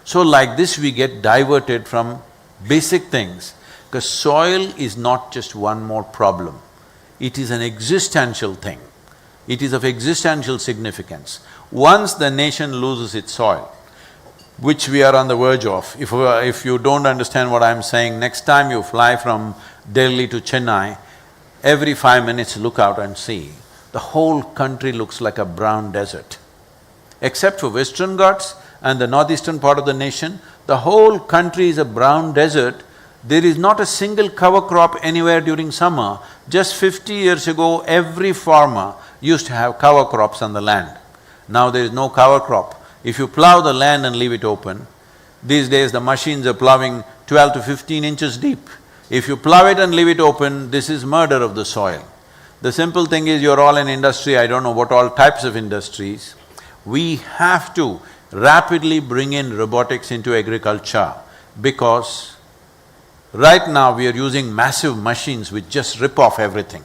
So like this we get diverted from basic things, because soil is not just one more problem, it is an existential thing. It is of existential significance. Once the nation loses its soil, which we are on the verge of, if you don't understand what I'm saying, next time you fly from Delhi to Chennai, every 5 minutes look out and see, the whole country looks like a brown desert. Except for Western Ghats and the northeastern part of the nation, the whole country is a brown desert. There is not a single cover crop anywhere during summer. Just 50 years ago, every farmer used to have cover crops on the land. Now there is no cover crop. If you plow the land and leave it open, these days the machines are plowing 12 to 15 inches deep. If you plow it and leave it open, this is murder of the soil. The simple thing is, you're all in industry, I don't know what all types of industries. We have to rapidly bring in robotics into agriculture, because right now we are using massive machines which just rip off everything.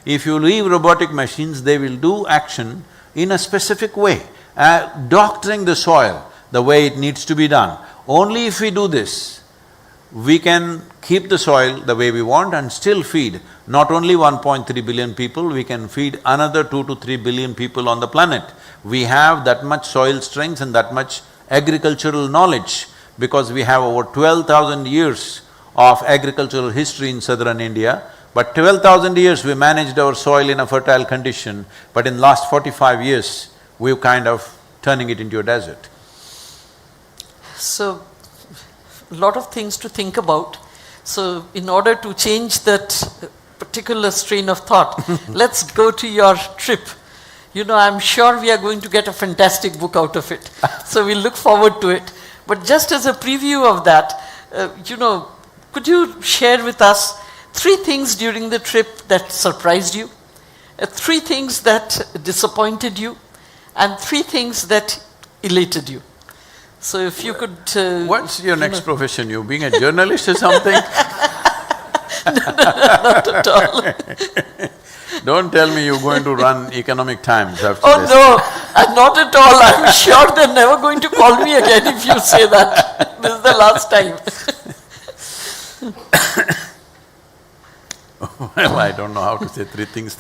If you leave robotic machines, they will do action in a specific way, doctoring the soil the way it needs to be done. Only if we do this, we can keep the soil the way we want and still feed not only 1.3 billion people, we can feed another 2 to 3 billion people on the planet. We have that much soil strength and that much agricultural knowledge, because we have over 12,000 years of agricultural history in southern India. But 12,000 years we managed our soil in a fertile condition, but in last 45 years, we're kind of turning it into a desert. So, a lot of things to think about. So, in order to change that particular strain of thought, let's go to your trip. You know, I'm sure we are going to get a fantastic book out of it. So, we'll look forward to it. But just as a preview of that, could you share with us 3 things during the trip that surprised you, 3 things that disappointed you, and 3 things that elated you? So if you could… What's your next profession? You being a journalist or something? No, not at all. Don't tell me you're going to run Economic Times after Oh this. no, not at all. I'm sure they're never going to call me again if you say that. This is the last time. Well, I don't know how to say 3 things.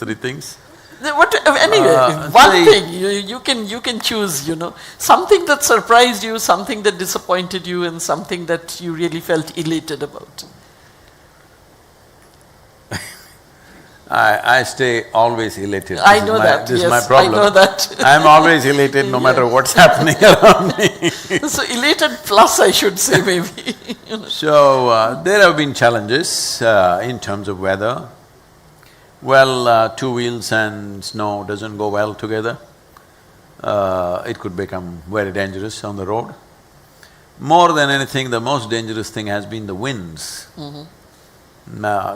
Anyway, one thing, you can choose, something that surprised you, something that disappointed you, and something that you really felt elated about. I stay always elated. I know that, This yes, is my problem. I know that. I'm always elated no matter what's happening around me. So elated plus, I should say, maybe. So, there have been challenges in terms of weather. Well, 2 wheels and snow doesn't go well together. It could become very dangerous on the road. More than anything, the most dangerous thing has been the winds.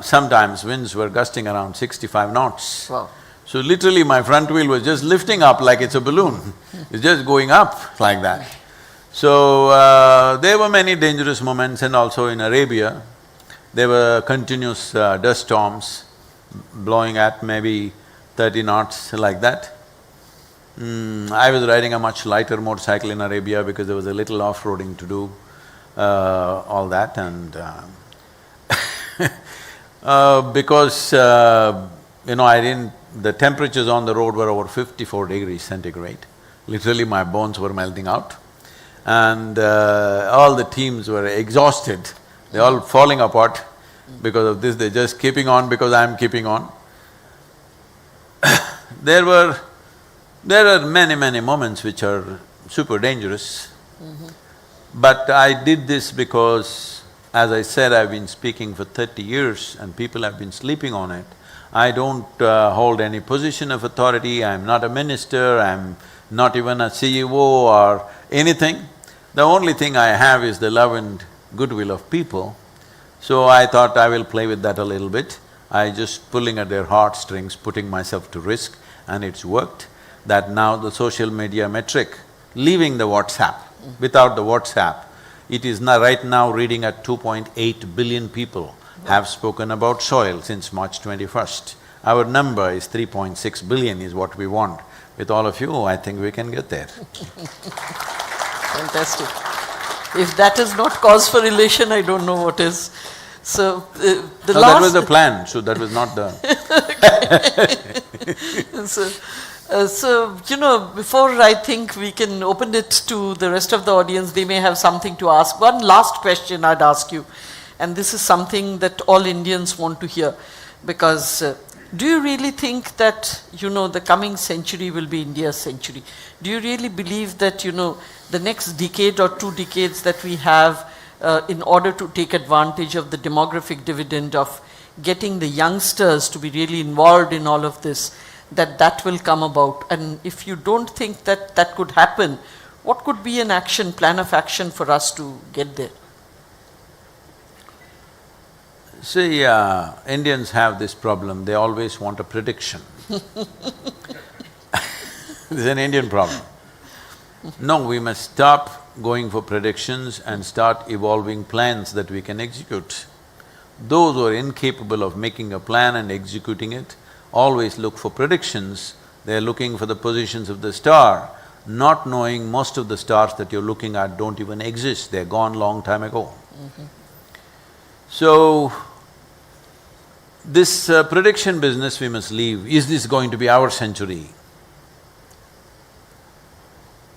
Sometimes winds were gusting around 65 knots. Wow. So literally my front wheel was just lifting up like it's a balloon. It's just going up like that. So, there were many dangerous moments, and also in Arabia, there were continuous dust storms blowing at maybe 30 knots like that. I was riding a much lighter motorcycle in Arabia because there was a little off-roading to do, all that, and because, the temperatures on the road were over 54 degrees centigrade. Literally my bones were melting out, and all the teams were exhausted, they're all falling apart. Because of this, they're just keeping on because I'm keeping on. There are many moments which are super dangerous. But I did this because, as I said, I've been speaking for 30 years and people have been sleeping on it. I don't hold any position of authority, I'm not a minister, I'm not even a CEO or anything. The only thing I have is the love and goodwill of people. So I thought I will play with that a little bit. I just pulling at their heartstrings, putting myself to risk, and it's worked. That now the social media metric, leaving the WhatsApp, without the WhatsApp, it is now right now reading at 2.8 billion people have spoken about soil since March 21st. Our number is 3.6 billion is what we want. With all of you, I think we can get there. Fantastic. If that is not cause for elation, I don't know what is. So, the No, last… that was the plan, so that was not the… So, you know, before I think we can open it to the rest of the audience, they may have something to ask. One last question I'd ask you, and this is something that all Indians want to hear, because do you really think that, you know, the coming century will be India's century? Do you really believe that, you know, the next decade or 2 decades that we have in order to take advantage of the demographic dividend of getting the youngsters to be really involved in all of this, that will come about? And if you don't think that that could happen, what could be an action, plan of action for us to get there? See, Indians have this problem, they always want a prediction. This is an Indian problem. No, we must stop going for predictions and start evolving plans that we can execute. Those who are incapable of making a plan and executing it always look for predictions, they're looking for the positions of the star, not knowing most of the stars that you're looking at don't even exist, they're gone long time ago. So, this prediction business we must leave. Is this going to be our century?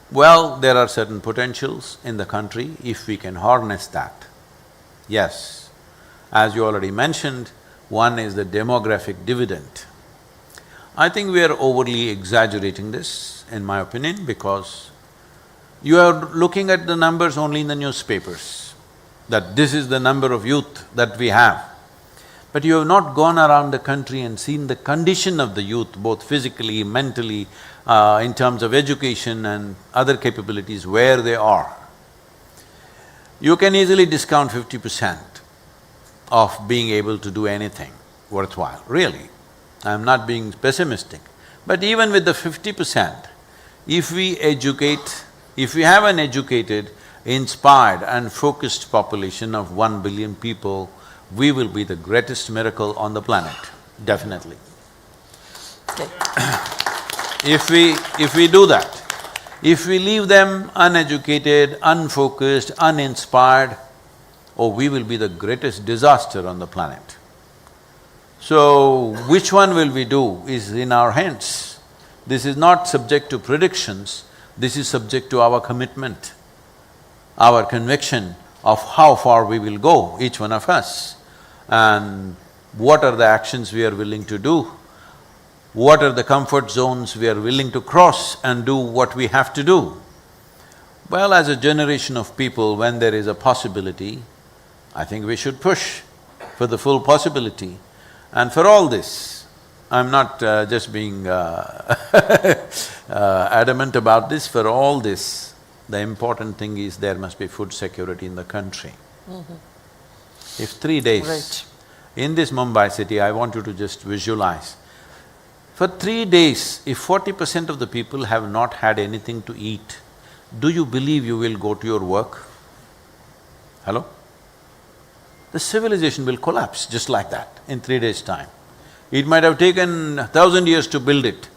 Well, there are certain potentials in the country if we can harness that. Yes, as you already mentioned, one is the demographic dividend. I think we are overly exaggerating this, in my opinion, because you are looking at the numbers only in the newspapers, that this is the number of youth that we have. But you have not gone around the country and seen the condition of the youth, both physically, mentally, in terms of education and other capabilities, where they are. You can easily discount 50% of being able to do anything worthwhile, really. I'm not being pessimistic. But even with the 50%, if we educate, if we have an educated, inspired and focused population of 1 billion people, we will be the greatest miracle on the planet, definitely. Okay. If we do that, if we leave them uneducated, unfocused, uninspired, oh, we will be the greatest disaster on the planet. So, which one will we do is in our hands. This is not subject to predictions, this is subject to our commitment, our conviction of how far we will go, each one of us, and what are the actions we are willing to do, what are the comfort zones we are willing to cross and do what we have to do. Well, as a generation of people, when there is a possibility, I think we should push for the full possibility. And for all this, I'm not just being adamant about this, for all this, the important thing is there must be food security in the country. If 3 days, Right. in this Mumbai city, I want you to just visualize, for 3 days, if 40% of the people have not had anything to eat, do you believe you will go to your work? Hello? The civilization will collapse just like that in 3 days' time. It might have taken 1,000 years to build it,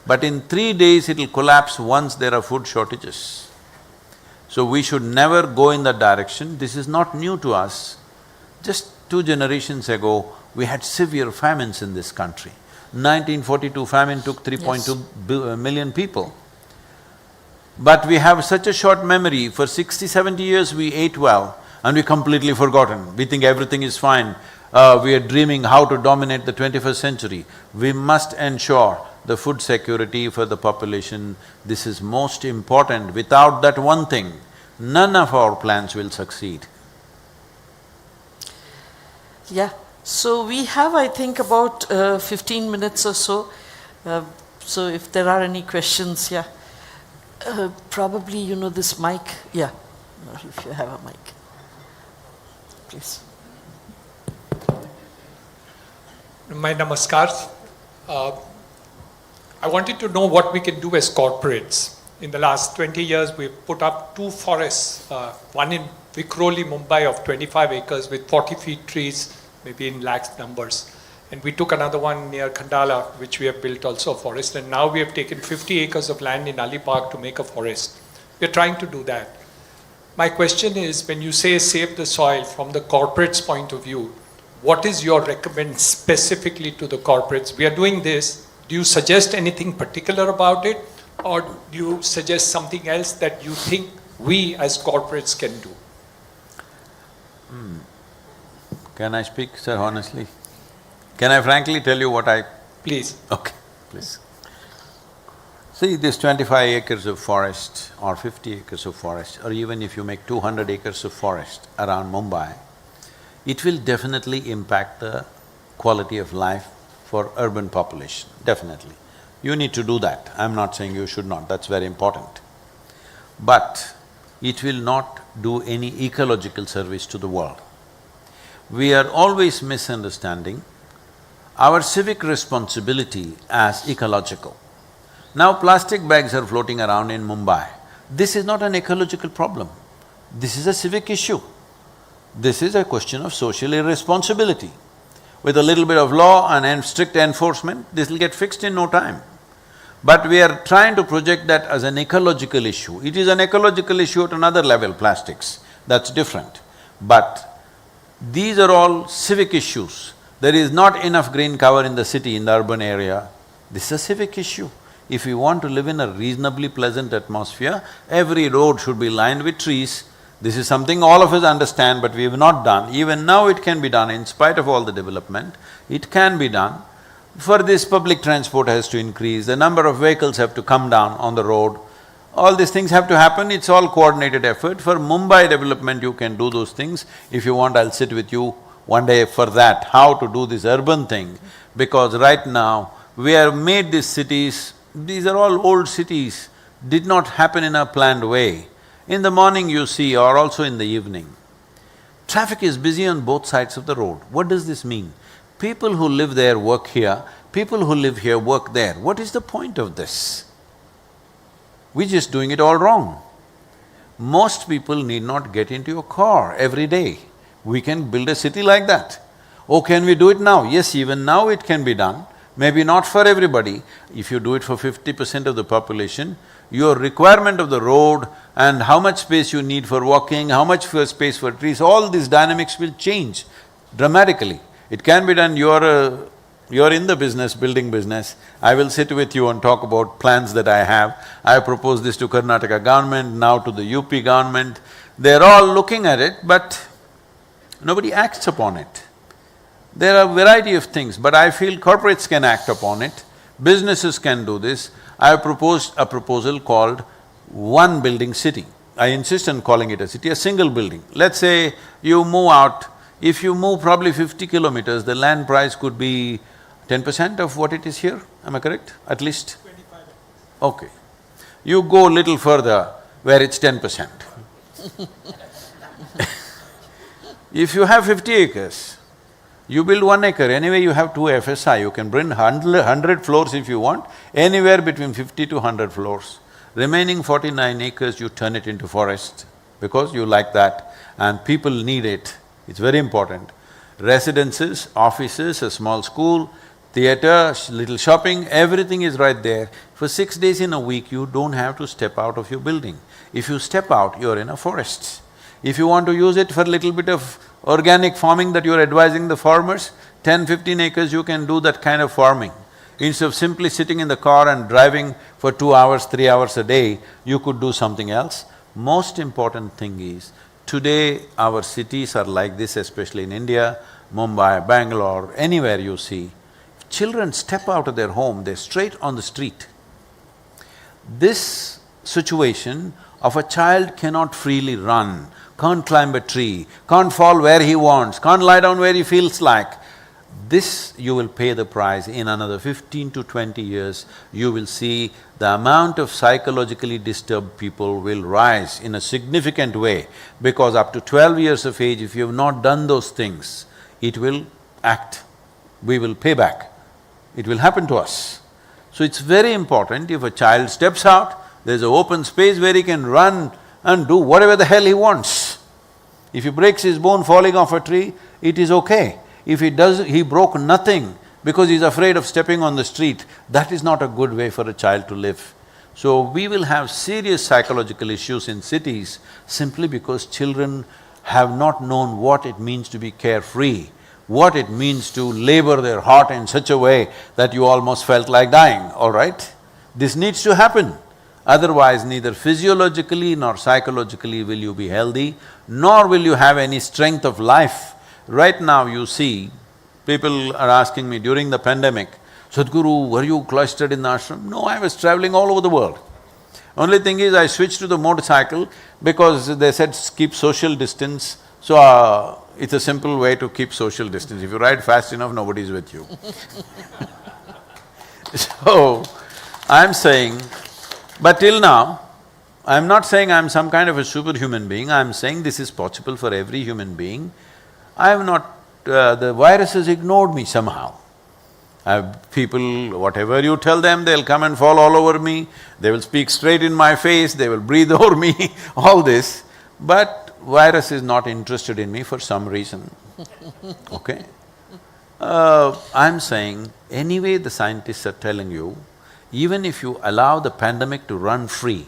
but in 3 days it'll collapse once there are food shortages. So we should never go in that direction. This is not new to us. Just 2 generations ago, we had severe famines in this country. 1942 famine took 3.2 million people. But we have such a short memory, for 60, 70 years we ate well and we completely forgotten. We think everything is fine. we are dreaming how to dominate the 21st century. We must ensure the food security for the population. This is most important. Without that one thing, none of our plans will succeed. Yeah, so we have, I think, about 15 minutes or so. So if there are any questions, yeah. Probably, you know, this mic, yeah, if you have a mic, please. My namaskars. I wanted to know what we can do as corporates. In the last 20 years, we've put up 2 forests, one in Vikhroli, Mumbai of 25 acres with 40 feet trees, maybe in lakhs numbers. And we took another one near Khandala, which we have built also a forest. And now we have taken 50 acres of land in Alibag to make a forest. We're trying to do that. My question is, when you say save the soil from the corporate's point of view, what is your recommend specifically to the corporates? We are doing this. Do you suggest anything particular about it? Or do you suggest something else that you think we as corporates can do? Can I speak, sir, honestly? Can I frankly tell you what I… Please. Okay, please. See, this 25 acres of forest or 50 acres of forest, or even if you make 200 acres of forest around Mumbai, it will definitely impact the quality of life for urban population, definitely. You need to do that. I'm not saying you should not, that's very important. But it will not do any ecological service to the world. We are always misunderstanding our civic responsibility as ecological. Now plastic bags are floating around in Mumbai. This is not an ecological problem. This is a civic issue. This is a question of social irresponsibility. With a little bit of law and strict enforcement, this will get fixed in no time. But we are trying to project that as an ecological issue. It is an ecological issue at another level, plastics, that's different. But these are all civic issues. There is not enough green cover in the city, in the urban area. This is a civic issue. If we want to live in a reasonably pleasant atmosphere, every road should be lined with trees. This is something all of us understand, but we have not done. Even now it can be done, in spite of all the development, it can be done. For this, public transport has to increase, the number of vehicles have to come down on the road. All these things have to happen, it's all coordinated effort. For Mumbai development, you can do those things. If you want, I'll sit with you one day for that, how to do this urban thing. Because right now, we have made these cities, these are all old cities, did not happen in a planned way. In the morning you see, or also in the evening, traffic is busy on both sides of the road. What does this mean? People who live there work here, people who live here work there. What is the point of this? We're just doing it all wrong. Most people need not get into a car every day. We can build a city like that. Oh, can we do it now? Yes, even now it can be done. Maybe not for everybody. If you do it for 50% of the population, your requirement of the road and how much space you need for walking, how much space for trees, all these dynamics will change dramatically. It can be done, you're in the business, building business. I will sit with you and talk about plans that I have. I proposed this to Karnataka government, now to the UP government. They're all looking at it, but nobody acts upon it. There are a variety of things, but I feel corporates can act upon it, businesses can do this. I have proposed a proposal called one building city. I insist on calling it a city, a single building. Let's say you move out, if you move probably 50 kilometers, the land price could be 10% of what it is here, am I correct? At least? 25. Okay. You go a little further where it's 10%. If you have 50 acres, you build 1 acre, anyway you have 2 FSI, you can bring 100 floors if you want, anywhere between 50 to 100 floors. Remaining 49 acres, you turn it into forest because you like that and people need it, it's very important. Residences, offices, a small school, theatre, little shopping, everything is right there. For 6 days in a week, you don't have to step out of your building. If you step out, you're in a forest. If you want to use it for a little bit of organic farming that you're advising the farmers, 10-15 acres you can do that kind of farming. Instead of simply sitting in the car and driving for 2 hours, 3 hours a day, you could do something else. Most important thing is, today our cities are like this, especially in India. Mumbai, Bangalore, anywhere you see, children step out of their home, they're straight on the street. This situation of a child cannot freely run, can't climb a tree, can't fall where he wants, can't lie down where he feels like. This you will pay the price. In another 15 to 20 years, you will see the amount of psychologically disturbed people will rise in a significant way, because up to 12 years of age, if you have not done those things, it will act. We will pay back. It will happen to us. So it's very important, if a child steps out, there's an open space where he can run and do whatever the hell he wants. If he breaks his bone falling off a tree, it is okay. If he broke nothing because he's afraid of stepping on the street, that is not a good way for a child to live. So we will have serious psychological issues in cities simply because children have not known what it means to be carefree, what it means to labor their heart in such a way that you almost felt like dying, all right? This needs to happen. Otherwise, neither physiologically nor psychologically will you be healthy, nor will you have any strength of life. Right now you see, people are asking me during the pandemic, Sadhguru, were you cloistered in the ashram? No, I was traveling all over the world. Only thing is, I switched to the motorcycle because they said keep social distance, so it's a simple way to keep social distance. If you ride fast enough, nobody's with you. So, I'm saying, but till now, I'm not saying I'm some kind of a superhuman being, I'm saying this is possible for every human being. I have not… the virus has ignored me somehow. People, whatever you tell them, they'll come and fall all over me, they will speak straight in my face, they will breathe over me, all this. But virus is not interested in me for some reason, okay? I'm saying, anyway the scientists are telling you, even if you allow the pandemic to run free,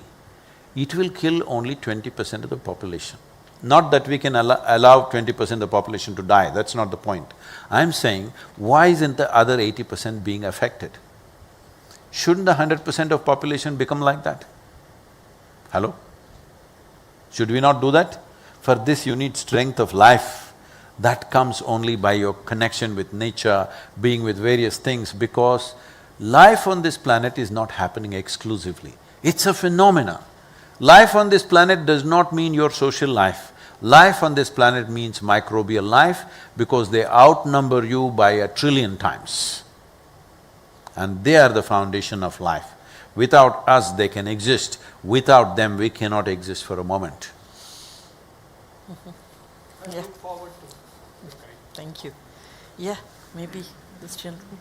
it will kill only 20% of the population. Not that we can allow 20% of the population to die, that's not the point. I'm saying, why isn't the other 80% being affected? Shouldn't the 100% of population become like that? Hello? Should we not do that? For this you need strength of life. That comes only by your connection with nature, being with various things, because life on this planet is not happening exclusively. It's a phenomena. Life on this planet does not mean your social life. Life on this planet means microbial life because they outnumber you by 1 trillion times. And they are the foundation of life. Without us, they can exist. Without them, we cannot exist for a moment. I Yeah. look forward to… Okay. Thank you. Yeah, maybe this gentleman.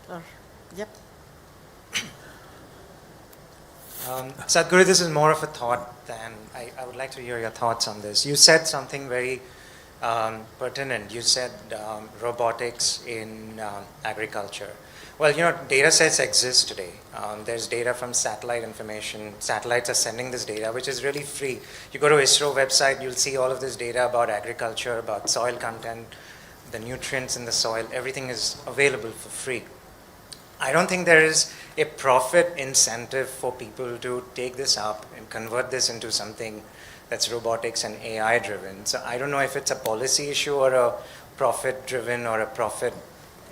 Or… yep. Sadhguru, this is more of a thought than… I would like to hear your thoughts on this. You said something very pertinent. You said robotics in agriculture. Well, you know, data sets exist today. There's data from satellite information. Satellites are sending this data, which is really free. You go to ISRO website, you'll see all of this data about agriculture, about soil content, the nutrients in the soil. Everything is available for free. I don't think there is a profit incentive for people to take this up and convert this into something that's robotics and AI driven. So I don't know if it's a policy issue or a profit driven or a profit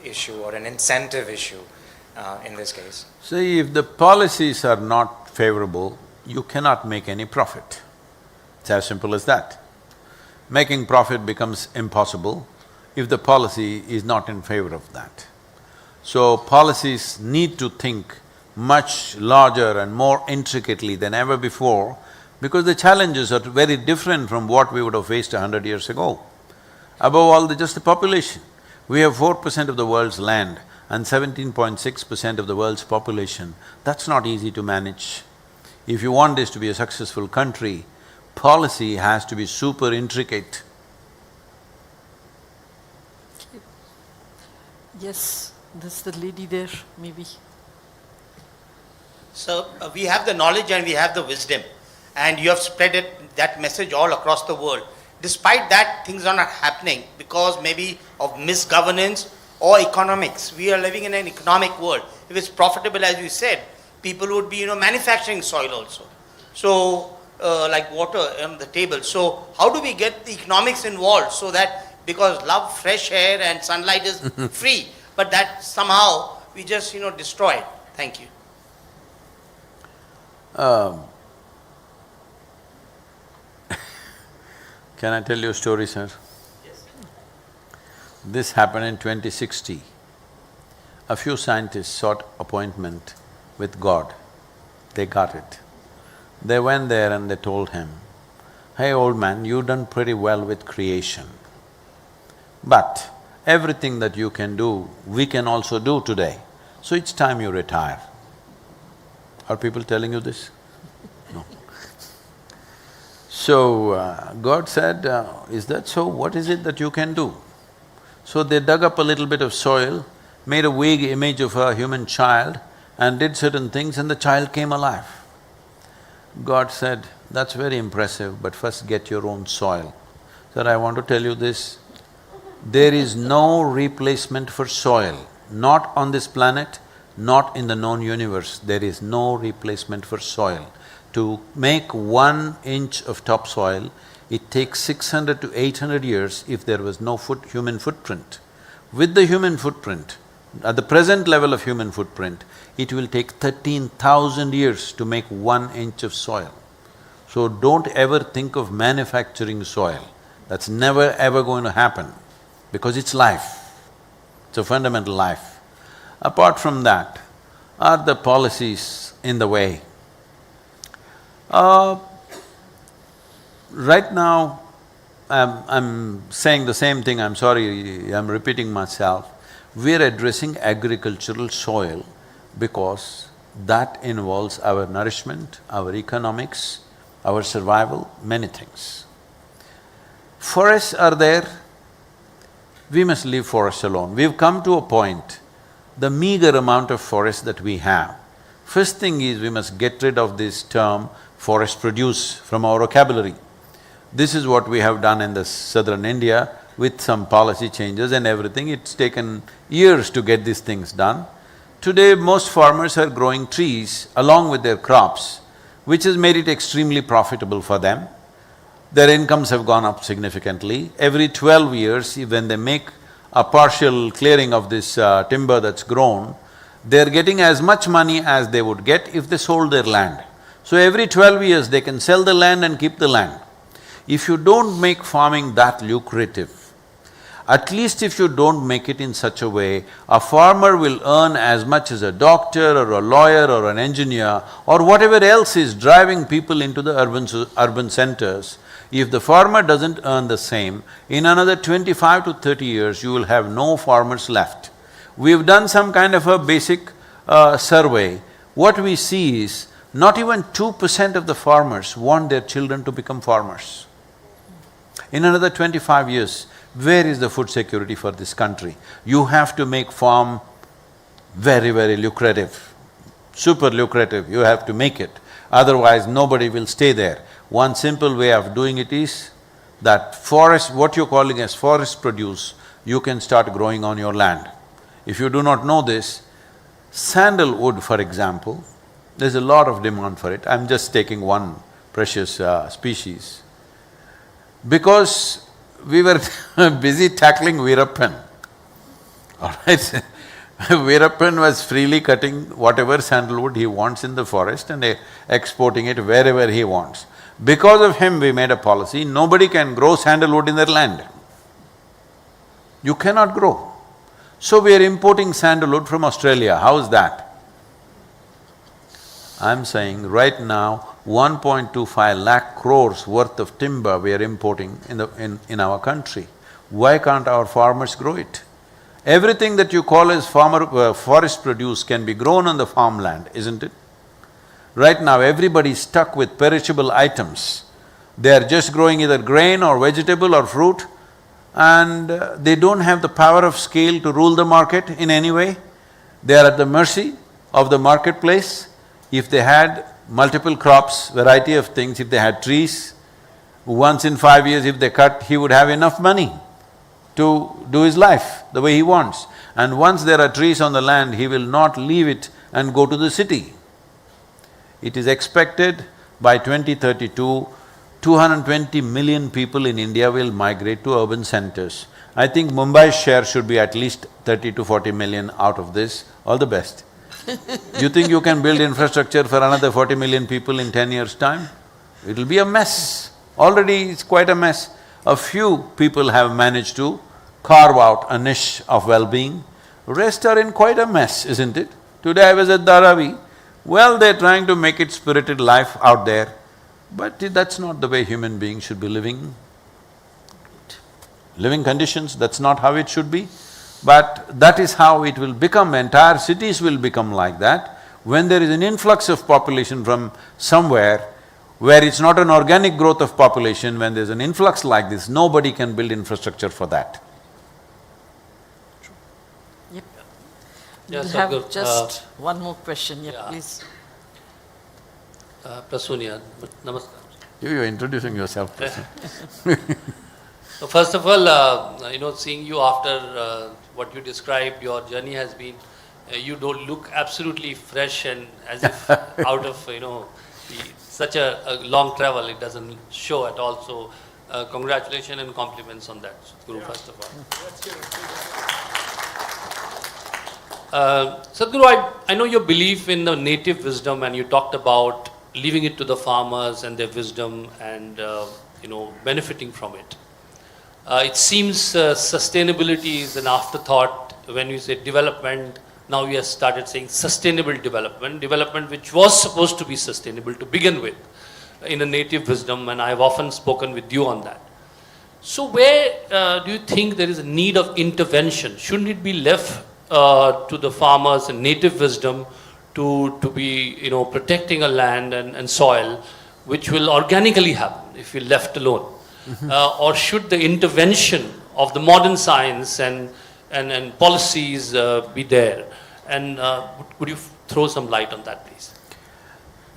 issue or an incentive issue in this case. See, if the policies are not favorable, you cannot make any profit. It's as simple as that. Making profit becomes impossible if the policy is not in favor of that. So policies need to think much larger and more intricately than ever before, because the challenges are very different from what we would have faced 100 years ago. Above all, just the population. We have 4% of the world's land and 17.6% of the world's population. That's not easy to manage. If you want this to be a successful country, policy has to be super intricate. Yes, there's the lady there, maybe. So we have the knowledge and we have the wisdom, and you have spread that message all across the world. Despite that, things are not happening because maybe of misgovernance or economics. We are living in an economic world. If it's profitable, as you said, people would be, manufacturing soil also. So, like water on the table. So, how do we get the economics involved so that because love, fresh air and sunlight is free, but that somehow we just, destroy it. Thank you. Can I tell you a story, sir? Yes. This happened in 2060. A few scientists sought appointment with God. They got it. They went there and they told him, "Hey old man, you've done pretty well with creation. But everything that you can do, we can also do today. So it's time you retire." Are people telling you this? No. So, God said, "Is that so? What is it that you can do?" So they dug up a little bit of soil, made a vague image of a human child and did certain things and the child came alive. God said, "That's very impressive, but first get your own soil." Sir, I want to tell you this, there is no replacement for soil, not on this planet, not in the known universe, there is no replacement for soil. To make 1 inch of topsoil, it takes 600 to 800 years if there was no human footprint. With the human footprint, at the present level of human footprint, it will take 13,000 years to make 1 inch of soil. So don't ever think of manufacturing soil. That's never ever going to happen because it's life. It's a fundamental life. Apart from that, are the policies in the way? Right now, I'm saying the same thing, I'm sorry, I'm repeating myself. We're addressing agricultural soil because that involves our nourishment, our economics, our survival, many things. Forests are there, we must leave forests alone. We've come to a point, the meager amount of forest that we have. First thing is we must get rid of this term forest produce from our vocabulary. This is what we have done in the southern India with some policy changes and everything. It's taken years to get these things done. Today, most farmers are growing trees along with their crops, which has made it extremely profitable for them. Their incomes have gone up significantly. Every 12 years, when they make a partial clearing of this timber that's grown, they're getting as much money as they would get if they sold their land. So every 12 years, they can sell the land and keep the land. If you don't make farming that lucrative, at least if you don't make it in such a way, a farmer will earn as much as a doctor or a lawyer or an engineer or whatever else is driving people into the urban centers. If the farmer doesn't earn the same, in another 25 to 30 years, you will have no farmers left. We've done some kind of a basic survey. What we see is, not even 2% of the farmers want their children to become farmers. In another 25 years, where is the food security for this country? You have to make farm very, very lucrative, super lucrative, you have to make it. Otherwise, nobody will stay there. One simple way of doing it is that forest, what you're calling as forest produce, you can start growing on your land. If you do not know this, sandalwood, for example, there's a lot of demand for it. I'm just taking one precious species. Because we were busy tackling Veerappan, all right? Veerappan was freely cutting whatever sandalwood he wants in the forest and exporting it wherever he wants. Because of him, we made a policy, nobody can grow sandalwood in their land. You cannot grow. So we are importing sandalwood from Australia, how is that? I'm saying right now, 1.25 lakh crores worth of timber we are importing in our country. Why can't our farmers grow it? Everything that you call as forest produce can be grown on the farmland, isn't it? Right now, everybody is stuck with perishable items. They are just growing either grain or vegetable or fruit, and they don't have the power of scale to rule the market in any way. They are at the mercy of the marketplace. If they had multiple crops, variety of things, if they had trees, once in 5 years if they cut, he would have enough money to do his life the way he wants. And once there are trees on the land, he will not leave it and go to the city. It is expected by 2032, 220 million people in India will migrate to urban centers. I think Mumbai's share should be at least 30 to 40 million out of this. All the best. You think you can build infrastructure for another 40 million people in 10 years' time? It'll be a mess. Already it's quite a mess. A few people have managed to carve out a niche of well-being. Rest are in quite a mess, isn't it? Today I was at Dharavi. Well, they're trying to make it spirited life out there, but that's not the way human beings should be living. Living conditions, that's not how it should be. But that is how it will become, entire cities will become like that. When there is an influx of population from somewhere, where it's not an organic growth of population, when there's an influx like this, nobody can build infrastructure for that. Yep. Yeah, We'll have Sadhguru, just one more question, yep, yeah. please. Prasunia, namaskar. You're introducing yourself. So first of all, seeing you after what you described, your journey has been, you don't look absolutely fresh and as if out of, such a long travel, it doesn't show at all. So congratulations and compliments on that, Sadhguru, first of all. Sadhguru, I know your belief in the native wisdom, and you talked about leaving it to the farmers and their wisdom and, benefiting from it. It seems sustainability is an afterthought. When you say development, now we have started saying sustainable development which was supposed to be sustainable to begin with in a native wisdom, and I have often spoken with you on that. So where do you think there is a need of intervention? Shouldn't it be left to the farmers and native wisdom to be protecting a land and soil, which will organically happen if we left alone? Or should the intervention of the modern science and policies be there? And would you throw some light on that, please?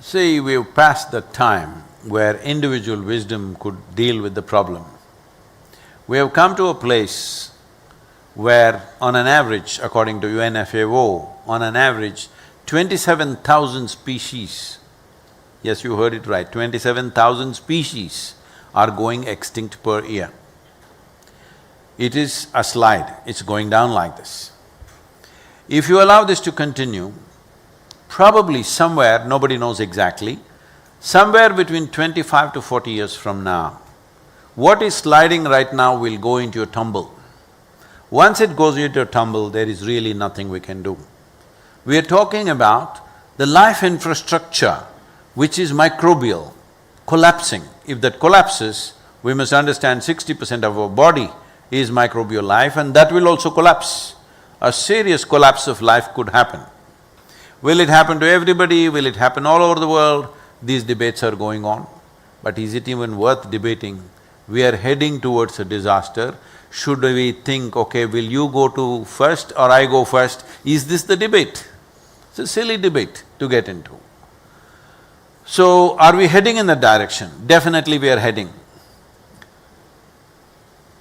See, we've passed the time where individual wisdom could deal with the problem. We have come to a place where on an average, according to UNFAO, on an average, 27,000 species, yes, you heard it right, 27,000 species are going extinct per year. It is a slide, it's going down like this. If you allow this to continue, probably somewhere, nobody knows exactly, somewhere between 25 to 40 years from now, what is sliding right now will go into a tumble. Once it goes into a tumble, there is really nothing we can do. We are talking about the life infrastructure, which is microbial, collapsing. If that collapses, we must understand 60% of our body is microbial life, and that will also collapse. A serious collapse of life could happen. Will it happen to everybody? Will it happen all over the world? These debates are going on. But is it even worth debating? We are heading towards a disaster. Should we think, okay, will you go to first or I go first? Is this the debate? It's a silly debate to get into. So, are we heading in that direction? Definitely we are heading.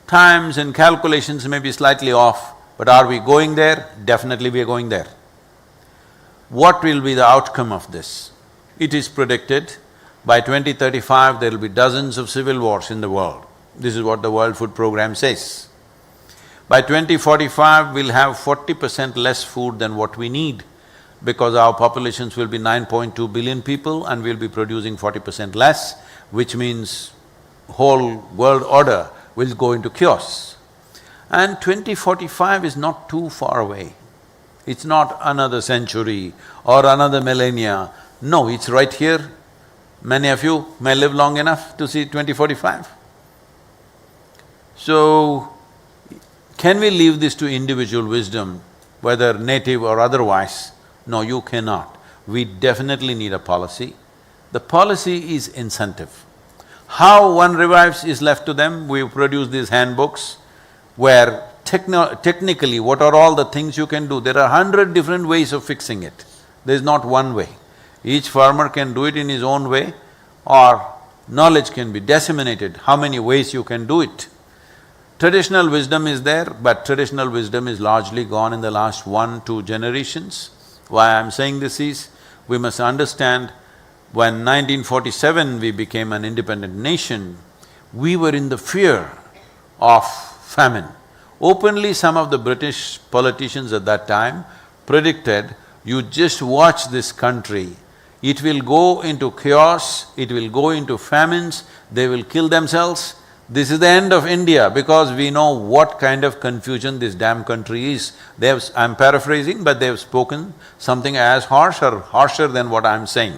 Times and calculations may be slightly off, but are we going there? Definitely we are going there. What will be the outcome of this? It is predicted by 2035 there will be dozens of civil wars in the world. This is what the World Food Programme says. By 2045 we'll have 40% less food than what we need, because our populations will be 9.2 billion people and we'll be producing 40% less, which means whole world order will go into chaos. And 2045 is not too far away. It's not another century or another millennia. No, it's right here. Many of you may live long enough to see 2045. So, can we leave this to individual wisdom, whether native or otherwise? No, you cannot. We definitely need a policy. The policy is incentive. How one revives is left to them. We produce these handbooks where technically what are all the things you can do. There are 100 different ways of fixing it. There is not one way. Each farmer can do it in his own way, or knowledge can be disseminated, how many ways you can do it. Traditional wisdom is there, but traditional wisdom is largely gone in the last 1-2 generations. Why I'm saying this is, we must understand, when 1947 we became an independent nation, we were in the fear of famine. Openly, some of the British politicians at that time predicted, you just watch this country, it will go into chaos, it will go into famines, they will kill themselves. This is the end of India because we know what kind of confusion this damn country is. I'm paraphrasing, but they've spoken something as harsh or harsher than what I'm saying.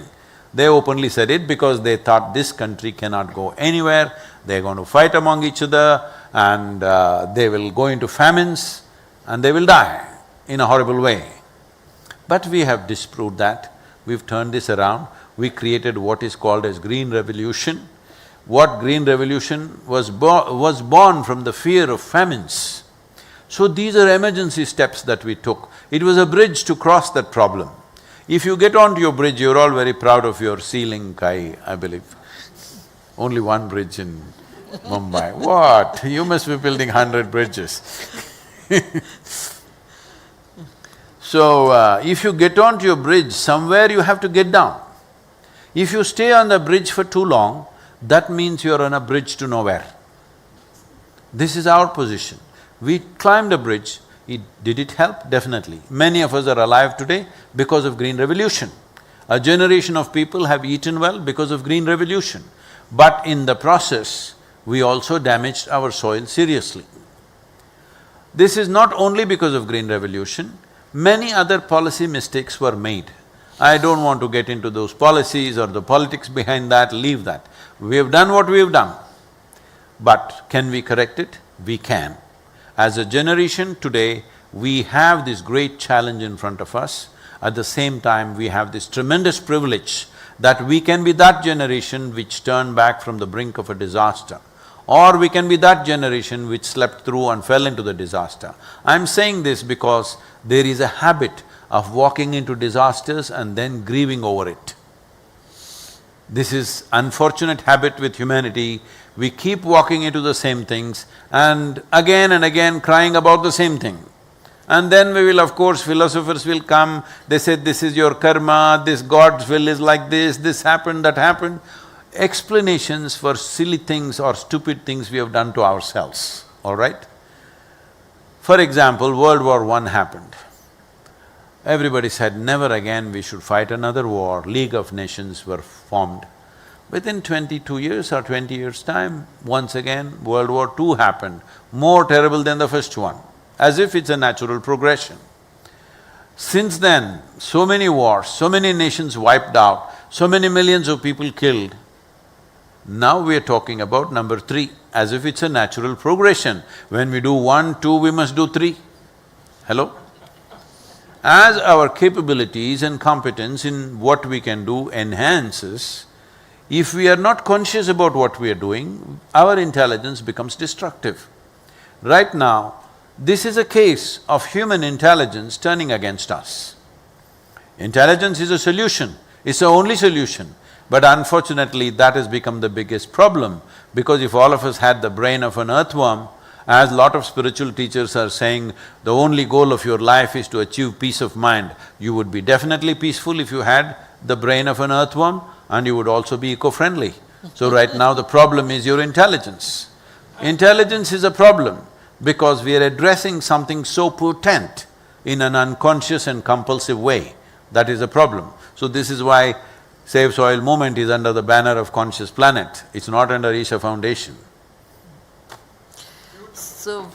They openly said it because they thought this country cannot go anywhere, they're going to fight among each other and they will go into famines and they will die in a horrible way. But we have disproved that, we've turned this around, we created what is called as Green Revolution. What Green Revolution was born from the fear of famines. So these are emergency steps that we took. It was a bridge to cross that problem. If you get onto your bridge, you're all very proud of your ceiling kai, I believe. Only one bridge in Mumbai. What? You must be building 100 bridges. So, if you get onto your bridge, somewhere you have to get down. If you stay on the bridge for too long, that means you're on a bridge to nowhere. This is our position. We climbed a bridge, did it help? Definitely. Many of us are alive today because of Green Revolution. A generation of people have eaten well because of Green Revolution. But in the process, we also damaged our soil seriously. This is not only because of Green Revolution, many other policy mistakes were made. I don't want to get into those policies or the politics behind that, leave that. We have done what we have done. But can we correct it? We can. As a generation today, we have this great challenge in front of us. At the same time, we have this tremendous privilege that we can be that generation which turned back from the brink of a disaster. Or we can be that generation which slept through and fell into the disaster. I'm saying this because there is a habit of walking into disasters and then grieving over it. This is unfortunate habit with humanity. We keep walking into the same things and again crying about the same thing. And then we will, of course, philosophers will come, they say, this is your karma, this God's will is like this happened, that happened. Explanations for silly things or stupid things we have done to ourselves, all right? For example, World War I happened. Everybody said, never again we should fight another war, League of Nations were formed. Within 22 years or 20 years' time, once again World War II happened, more terrible than the first one, as if it's a natural progression. Since then, so many wars, so many nations wiped out, so many millions of people killed. Now we are talking about number 3, as if it's a natural progression. When we do 1, 2, we must do 3. Hello? As our capabilities and competence in what we can do enhances, if we are not conscious about what we are doing, our intelligence becomes destructive. Right now, this is a case of human intelligence turning against us. Intelligence is a solution, it's the only solution. But unfortunately, that has become the biggest problem, because if all of us had the brain of an earthworm, as lot of spiritual teachers are saying, the only goal of your life is to achieve peace of mind, you would be definitely peaceful if you had the brain of an earthworm, and you would also be eco-friendly. So right now the problem is your intelligence. Intelligence is a problem because we are addressing something so potent in an unconscious and compulsive way. That is a problem. So this is why Save Soil movement is under the banner of Conscious Planet, it's not under Isha Foundation. So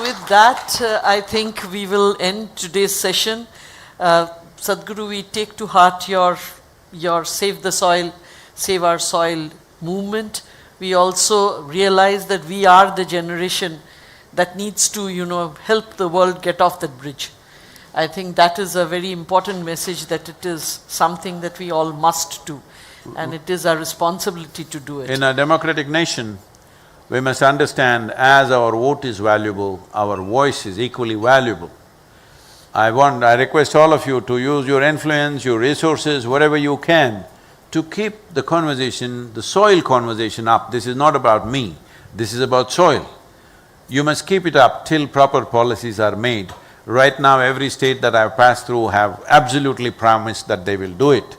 with that, I think we will end today's session. Sadhguru, we take to heart your Save the Soil, Save Our Soil movement. We also realize that we are the generation that needs to, help the world get off that bridge. I think that is a very important message, that it is something that we all must do, and it is our responsibility to do it. In a democratic nation, we must understand, as our vote is valuable, our voice is equally valuable. I request all of you to use your influence, your resources, whatever you can, to keep the conversation, the soil conversation up. This is not about me, this is about soil. You must keep it up till proper policies are made. Right now, every state that I've passed through have absolutely promised that they will do it.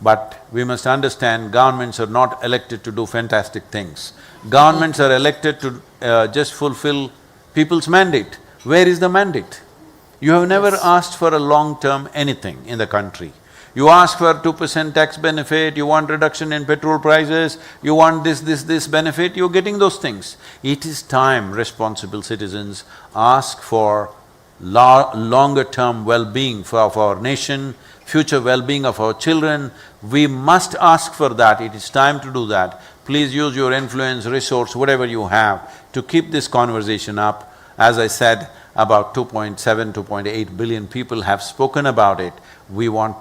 But we must understand governments are not elected to do fantastic things. Governments are elected to just fulfill people's mandate. Where is the mandate? You have never asked for a long-term anything in the country. You ask for 2% tax benefit, you want reduction in petrol prices, you want this benefit, you're getting those things. It is time responsible citizens ask for longer-term well-being of our nation, future well-being of our children. We must ask for that, it is time to do that. Please use your influence, resource, whatever you have to keep this conversation up. As I said, about 2.7, 2.8 billion people have spoken about it. We want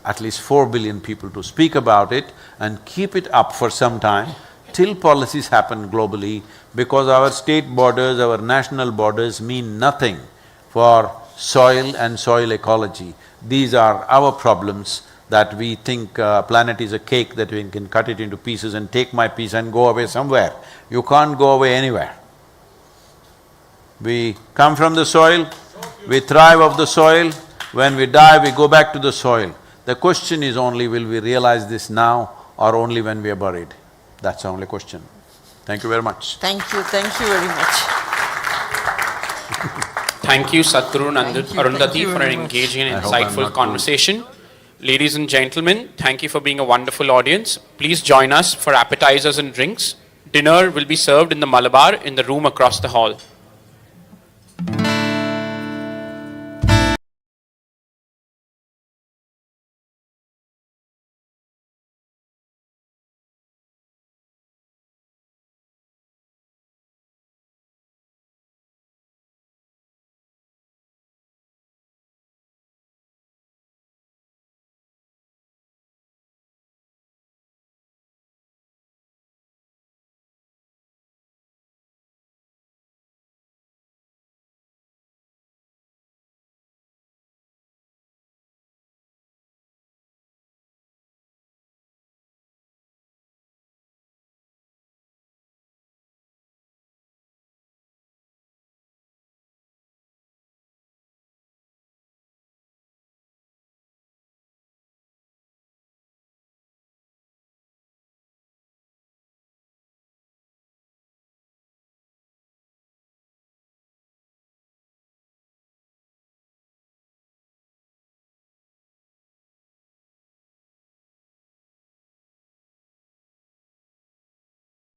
at least 4 billion people to speak about it and keep it up for some time till policies happen globally, because our state borders, our national borders mean nothing for soil and soil ecology. These are our problems that we think planet is a cake that we can cut it into pieces and take my piece and go away somewhere. You can't go away anywhere. We come from the soil, we thrive off the soil, when we die we go back to the soil. The question is only, will we realize this now or only when we are buried? That's the only question. Thank you very much. Thank you very much. Thank you, Sadhguru Thank you Arundhati, for very an much. engaging and I hope I'm insightful not conversation. Ladies and gentlemen, thank you for being a wonderful audience. Please join us for appetizers and drinks. Dinner will be served in the Malabar in the room across the hall.